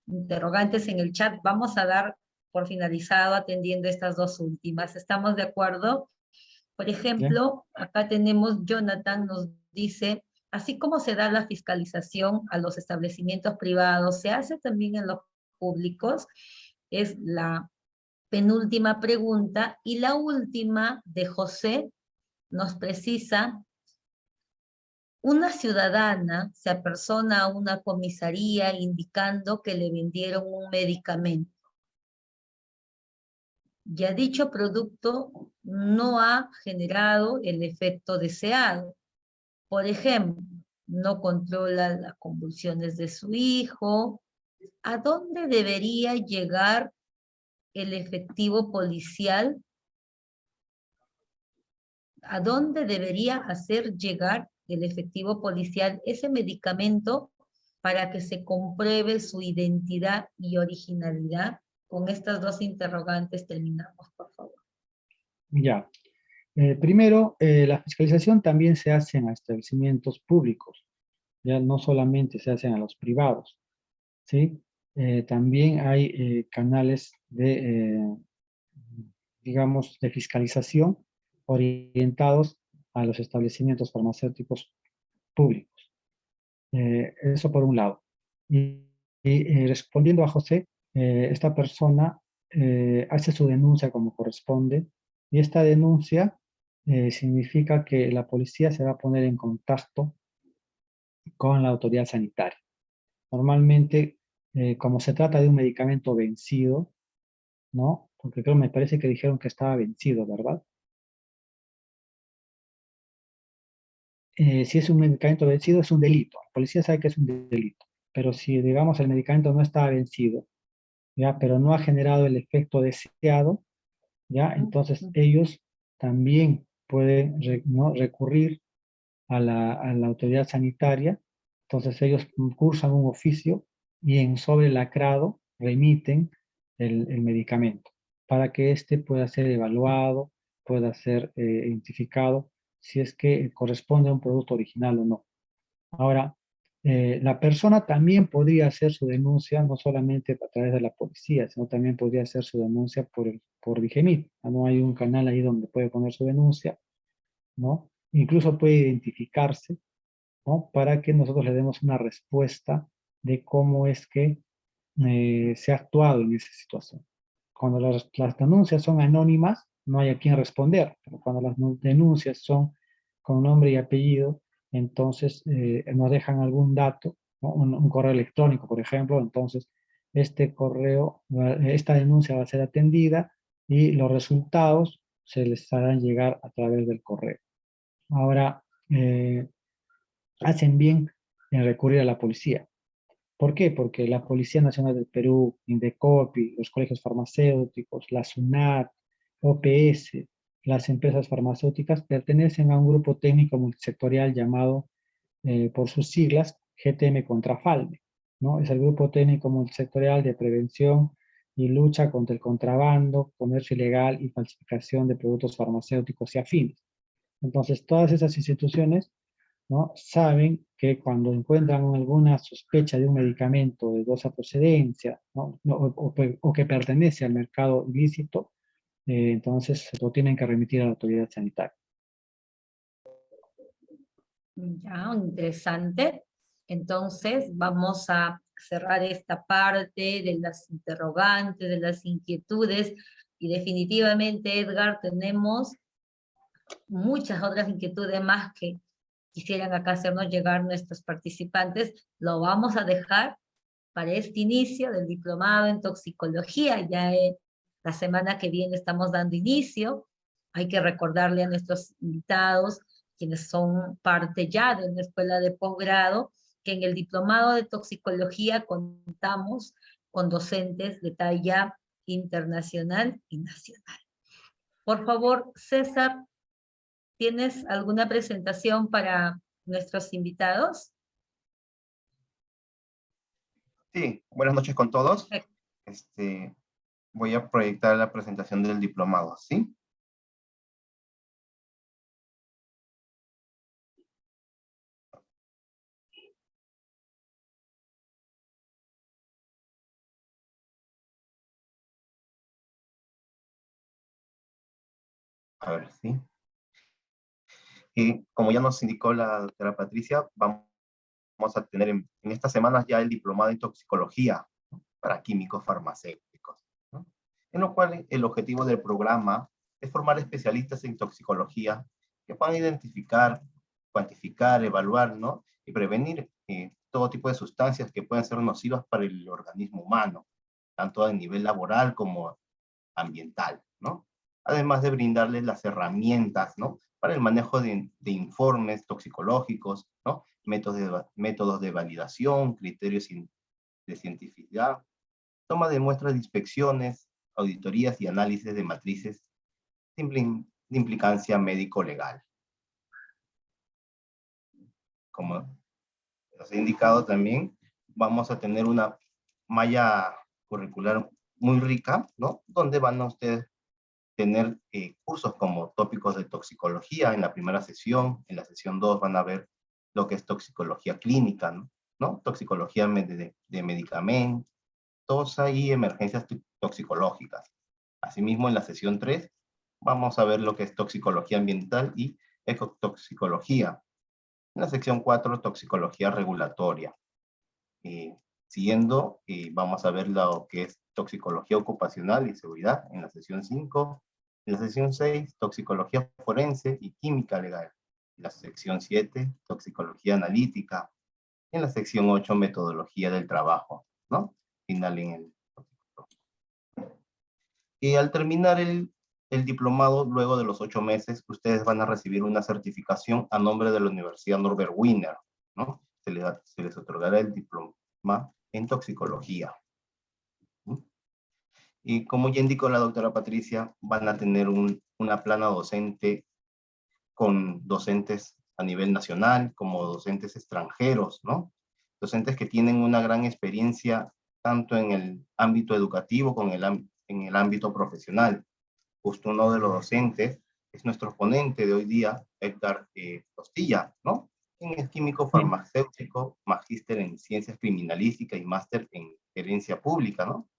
interrogantes en el chat. Vamos a dar por finalizado atendiendo estas dos últimas. ¿Estamos de acuerdo? Por ¿Ya? ejemplo, acá tenemos Jonathan, nos dice, así como se da la fiscalización a los establecimientos privados, se hace también en los públicos. Es la penúltima pregunta. Y la última de José nos precisa: una ciudadana se apersona a una comisaría indicando que le vendieron un medicamento. Ya dicho producto no ha generado el efecto deseado. Por ejemplo, no controla las convulsiones de su hijo. ¿A dónde debería llegar el efectivo policial? ¿A dónde debería hacer llegar el efectivo policial ese medicamento para que se compruebe su identidad y originalidad? Con estas dos interrogantes terminamos, por favor. Ya. Primero, la fiscalización también se hace en establecimientos públicos, ya no solamente se hacen a los privados, ¿sí? También hay canales digamos, de fiscalización orientados a los establecimientos farmacéuticos públicos. Eso por un lado. Respondiendo a José, esta persona hace su denuncia como corresponde, y esta denuncia significa que la policía se va a poner en contacto con la autoridad sanitaria. Normalmente, como se trata de un medicamento vencido, ¿no? Porque creo, me parece que dijeron que estaba vencido, ¿verdad? Si es un medicamento vencido, es un delito. La policía sabe que es un delito. Pero si, digamos, el medicamento no está vencido, ¿ya? Pero no ha generado el efecto deseado, ¿ya? Entonces ellos también pueden ¿no?, recurrir a la autoridad sanitaria. Entonces ellos cursan un oficio y en sobre lacrado remiten el medicamento para que éste pueda ser evaluado, pueda ser identificado si es que corresponde a un producto original o no. Ahora, la persona también podría hacer su denuncia no solamente a través de la policía, sino también podría hacer su denuncia por Digemit. No hay un canal ahí donde puede poner su denuncia, ¿no? Incluso puede identificarse, ¿no?, para que nosotros le demos una respuesta de cómo es que se ha actuado en esa situación. Cuando las denuncias son anónimas, no hay a quien responder, pero cuando las denuncias son con nombre y apellido, entonces nos dejan algún dato, ¿no?, un correo electrónico, por ejemplo, entonces este correo, esta denuncia va a ser atendida y los resultados se les harán llegar a través del correo. Ahora, hacen bien en recurrir a la policía. ¿Por qué? Porque la Policía Nacional del Perú, Indecopi, los colegios farmacéuticos, la SUNAT, OPS, las empresas farmacéuticas pertenecen a un grupo técnico multisectorial llamado, por sus siglas, GTM Contrafalde, ¿no? Es el Grupo Técnico Multisectorial de Prevención y Lucha contra el Contrabando, Comercio Ilegal y Falsificación de Productos Farmacéuticos y afines. Entonces, todas esas instituciones, ¿no?, saben que cuando encuentran alguna sospecha de un medicamento de dudosa procedencia, ¿no?, o que pertenece al mercado ilícito, entonces lo tienen que remitir a la autoridad sanitaria. Ya, interesante. Entonces, vamos a cerrar esta parte de las interrogantes, de las inquietudes, y definitivamente, Edgar, tenemos muchas otras inquietudes más que quisieran acá hacernos llegar nuestros participantes. Lo vamos a dejar para este inicio del diplomado en toxicología. Ya la semana que viene estamos dando inicio. Hay que recordarle a nuestros invitados, quienes son parte ya de una escuela de posgrado, que en el diplomado de toxicología contamos con docentes de talla internacional y nacional. Por favor, César, ¿tienes alguna presentación para nuestros invitados? Sí, buenas noches con todos. Voy a proyectar la presentación del diplomado, ¿sí? A ver, ¿sí? Y como ya nos indicó la doctora Patricia, vamos a tener en estas semanas ya el diplomado en toxicología, ¿no?, para químicos farmacéuticos, ¿no?, en lo cual el objetivo del programa es formar especialistas en toxicología que puedan identificar, cuantificar, evaluar, ¿no?, y prevenir todo tipo de sustancias que pueden ser nocivas para el organismo humano, tanto a nivel laboral como ambiental, ¿no? Además de brindarles las herramientas, ¿no?, para el manejo de informes toxicológicos, ¿no?, métodos de validación, criterios de cientificidad, toma de muestras de inspecciones, auditorías y análisis de matrices de implicancia médico-legal. Como os he indicado también, vamos a tener una malla curricular muy rica, ¿no?, donde van a ustedes tener cursos como tópicos de toxicología en la primera sesión. En la sesión 2 van a ver lo que es toxicología clínica, ¿no? Toxicología de medicamentos y emergencias toxicológicas. Asimismo, en la sesión 3 vamos a ver lo que es toxicología ambiental y ecotoxicología. En la sección 4, toxicología regulatoria. Siguiendo, vamos a ver lo que es toxicología ocupacional y seguridad en la sesión 5. En la sección 6, toxicología forense y química legal. En la sección 7, toxicología analítica. En la sección 8, metodología del trabajo, ¿no? Final en el... Y al terminar el diplomado, luego de los 8 meses, ustedes van a recibir una certificación a nombre de la Universidad Norbert Wiener, ¿no? Se les otorgará el diploma en toxicología. Y como ya indicó la doctora Patricia, van a tener una plana docente con docentes a nivel nacional, como docentes extranjeros, ¿no? Docentes que tienen una gran experiencia tanto en el ámbito educativo como en el ámbito profesional. Justo uno de los docentes es nuestro ponente de hoy día, Edgar Costilla, ¿no? Quien es químico farmacéutico, magíster en ciencias criminalísticas y máster en gerencia pública, ¿no?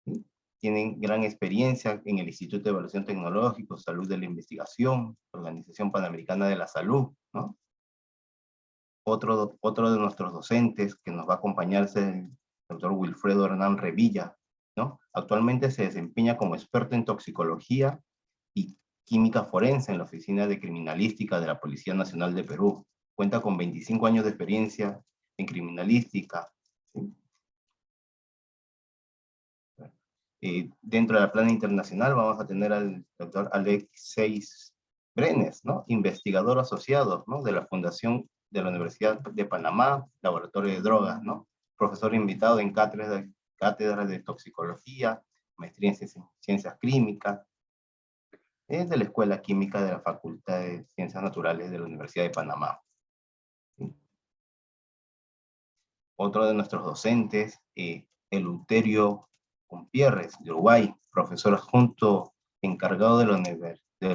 ¿Sí? Tienen gran experiencia en el Instituto de Evaluación Tecnológica, Salud de la Investigación, Organización Panamericana de la Salud, ¿no? Otro de nuestros docentes que nos va a acompañar es el doctor Wilfredo Hernán Revilla, ¿no? Actualmente se desempeña como experto en toxicología y química forense en la Oficina de Criminalística de la Policía Nacional de Perú. Cuenta con 25 años de experiencia en criminalística, ¿sí? Dentro de la plana internacional vamos a tener al doctor Alexeis Brenes, ¿no?, investigador asociado, ¿no?, de la Fundación de la Universidad de Panamá, Laboratorio de Drogas, ¿no?, profesor invitado en cátedras de toxicología, maestría en ciencias químicas, es de la Escuela Química de la Facultad de Ciencias Naturales de la Universidad de Panamá. ¿Sí? Otro de nuestros docentes, Eleuterio Gutiérrez, de Uruguay, profesor adjunto encargado de la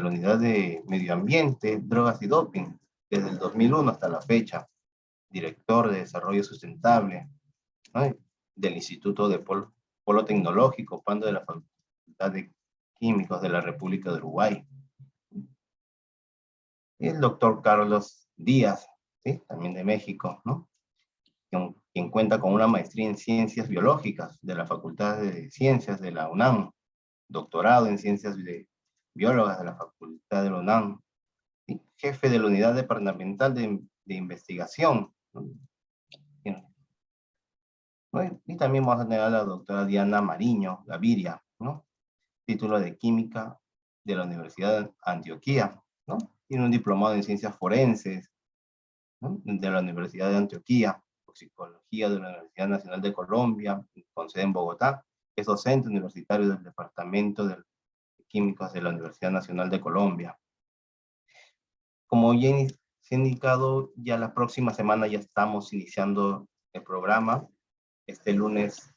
Unidad de Medio Ambiente, Drogas y Doping, desde el 2001 hasta la fecha, director de Desarrollo Sustentable, ¿no?, del Instituto de Polo Tecnológico, PANDO de la Facultad de Químicos de la República de Uruguay. Y el doctor Carlos Díaz, ¿sí?, también de México, ¿no?, quien cuenta con una maestría en Ciencias Biológicas de la Facultad de Ciencias de la UNAM, doctorado en Ciencias Biológicas de la Facultad de la UNAM, ¿sí? Jefe de la Unidad Departamental de Investigación, ¿no? Y también vamos a tener a la doctora Diana Mariño Gaviria, ¿no? Título de Química de la Universidad de Antioquia, ¿no? Tiene un diplomado en Ciencias Forenses, ¿no? De la Universidad de Antioquia, Toxicología de la Universidad Nacional de Colombia, con sede en Bogotá. Es docente universitario del Departamento de Químicos de la Universidad Nacional de Colombia. Como ya se ha indicado, ya la próxima semana ya estamos iniciando el programa. Este lunes,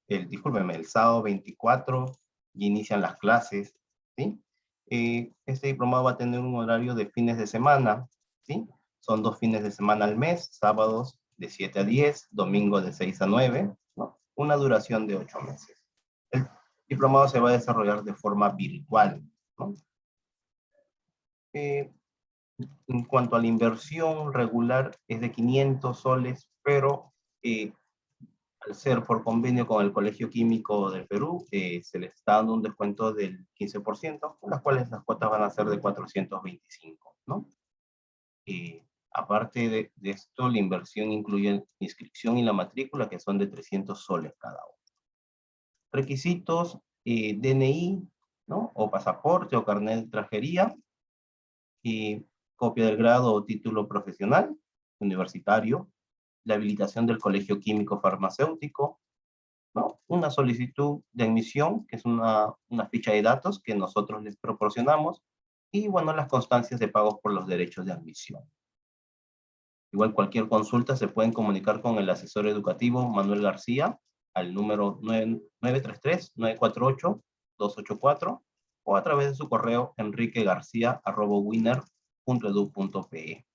discúlpeme, el sábado 24, ya inician las clases, ¿sí? Este diplomado va a tener un horario de fines de semana, ¿sí? Son 2 fines de semana al mes, sábados de 7 a 10, domingo de 6 a 9, ¿no? Una duración de 8 meses. El diplomado se va a desarrollar de forma virtual, ¿no? En cuanto a la inversión regular, es de 500 soles, pero al ser por convenio con el Colegio Químico del Perú, se le está dando un descuento del 15%, con las cuales las cuotas van a ser de 425, ¿no? Aparte de esto, la inversión incluye la inscripción y la matrícula, que son de 300 soles cada uno. Requisitos, DNI, ¿no? O pasaporte o carnet de extranjería, copia del grado o título profesional, universitario, la habilitación del Colegio Químico Farmacéutico, ¿no? Una solicitud de admisión, que es una ficha de datos que nosotros les proporcionamos, y bueno, las constancias de pagos por los derechos de admisión. Igual cualquier consulta se pueden comunicar con el asesor educativo Manuel García al número 933-948-284 o a través de su correo enriquegarcia@winner.edu.pe.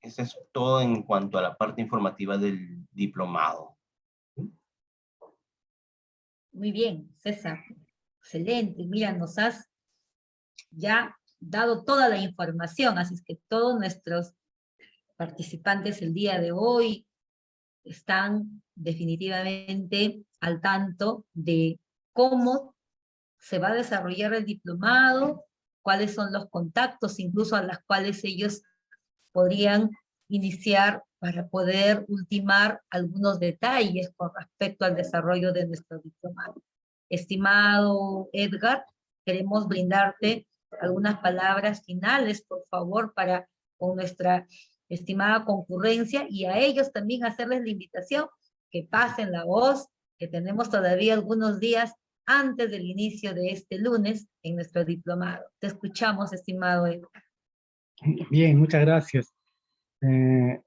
Eso es todo en cuanto a la parte informativa del diplomado. Muy bien, César. Excelente. Mira, nos has ya dado toda la información, así es que todos nuestros participantes el día de hoy están definitivamente al tanto de cómo se va a desarrollar el diplomado, cuáles son los contactos incluso a los cuales ellos podrían iniciar para poder ultimar algunos detalles con respecto al desarrollo de nuestro diplomado. Estimado Edgar, queremos brindarte algunas palabras finales, por favor, para con nuestra estimada concurrencia y a ellos también hacerles la invitación que pasen la voz, que tenemos todavía algunos días antes del inicio de este lunes en nuestro diplomado. Te escuchamos, estimado Edgar. Bien, muchas gracias.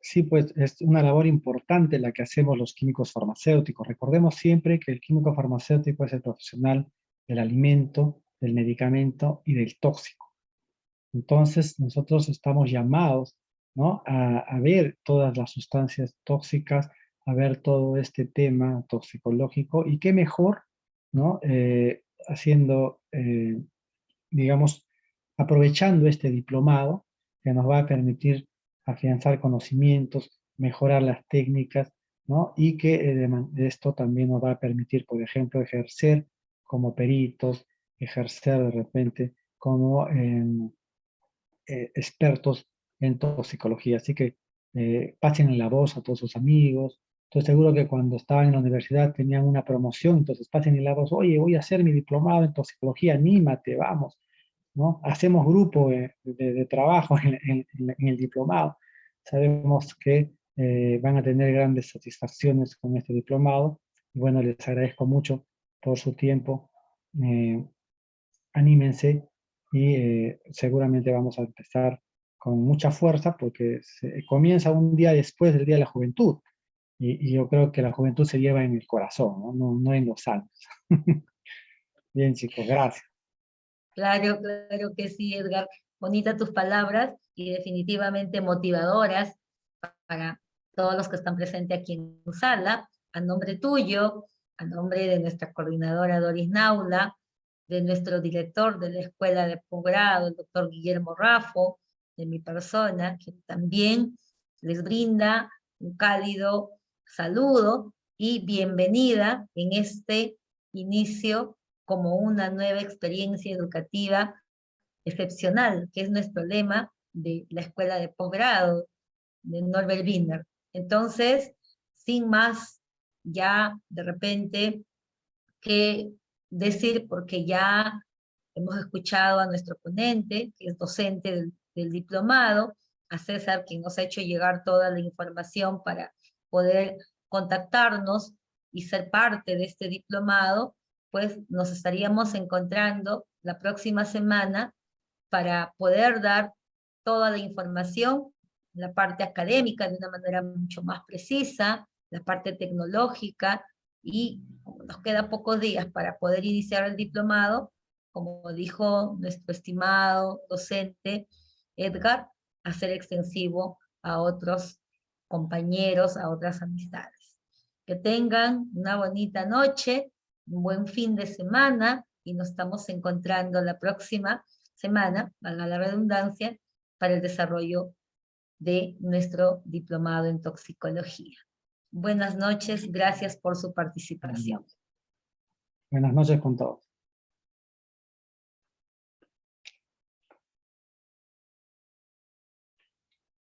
Sí, pues es una labor importante la que hacemos los químicos farmacéuticos. Recordemos siempre que el químico farmacéutico es el profesional del alimento, del medicamento y del tóxico. Entonces, nosotros estamos llamados, ¿no?, a ver todas las sustancias tóxicas, a ver todo este tema toxicológico, y qué mejor, ¿no?, haciendo, digamos, aprovechando este diplomado que nos va a permitir afianzar conocimientos, mejorar las técnicas, ¿no? Y que de esto también nos va a permitir, por ejemplo, ejercer como peritos, ejercer de repente como expertos en toxicología. Así que pasen la voz a todos sus amigos. Estoy seguro que cuando estaban en la universidad tenían una promoción, entonces pasen la voz: oye, voy a hacer mi diplomado en toxicología, anímate, vamos, ¿no? Hacemos grupo de trabajo en el diplomado. Sabemos que van a tener grandes satisfacciones con este diplomado. Y bueno, les agradezco mucho por su tiempo. Anímense y seguramente vamos a empezar con mucha fuerza porque comienza un día después del Día de la Juventud. Y yo creo que la juventud se lleva en el corazón, ¿no? No en los años. Bien, chicos, gracias. Claro, claro que sí, Edgar. Bonitas tus palabras y definitivamente motivadoras para todos los que están presentes aquí en sala. A nombre tuyo, a nombre de nuestra coordinadora Doris Naula, de nuestro director de la Escuela de Posgrado, el doctor Guillermo Raffo, de mi persona, que también les brinda un cálido saludo y bienvenida en este inicio como una nueva experiencia educativa excepcional, que es nuestro lema de la escuela de posgrado de Norbert Wiener. Entonces, sin más, ya de repente, que decir, porque ya hemos escuchado a nuestro ponente, que es docente del diplomado, a César, quien nos ha hecho llegar toda la información para poder contactarnos y ser parte de este diplomado, pues nos estaríamos encontrando la próxima semana para poder dar toda la información, la parte académica de una manera mucho más precisa, la parte tecnológica, y como nos queda pocos días para poder iniciar el diplomado, como dijo nuestro estimado docente Edgar, hacer extensivo a otros compañeros, a otras amistades. Que tengan una bonita noche, un buen fin de semana, y nos estamos encontrando la próxima semana, valga la redundancia, para el desarrollo de nuestro diplomado en toxicología. Buenas noches, gracias por su participación. Buenas noches con todos.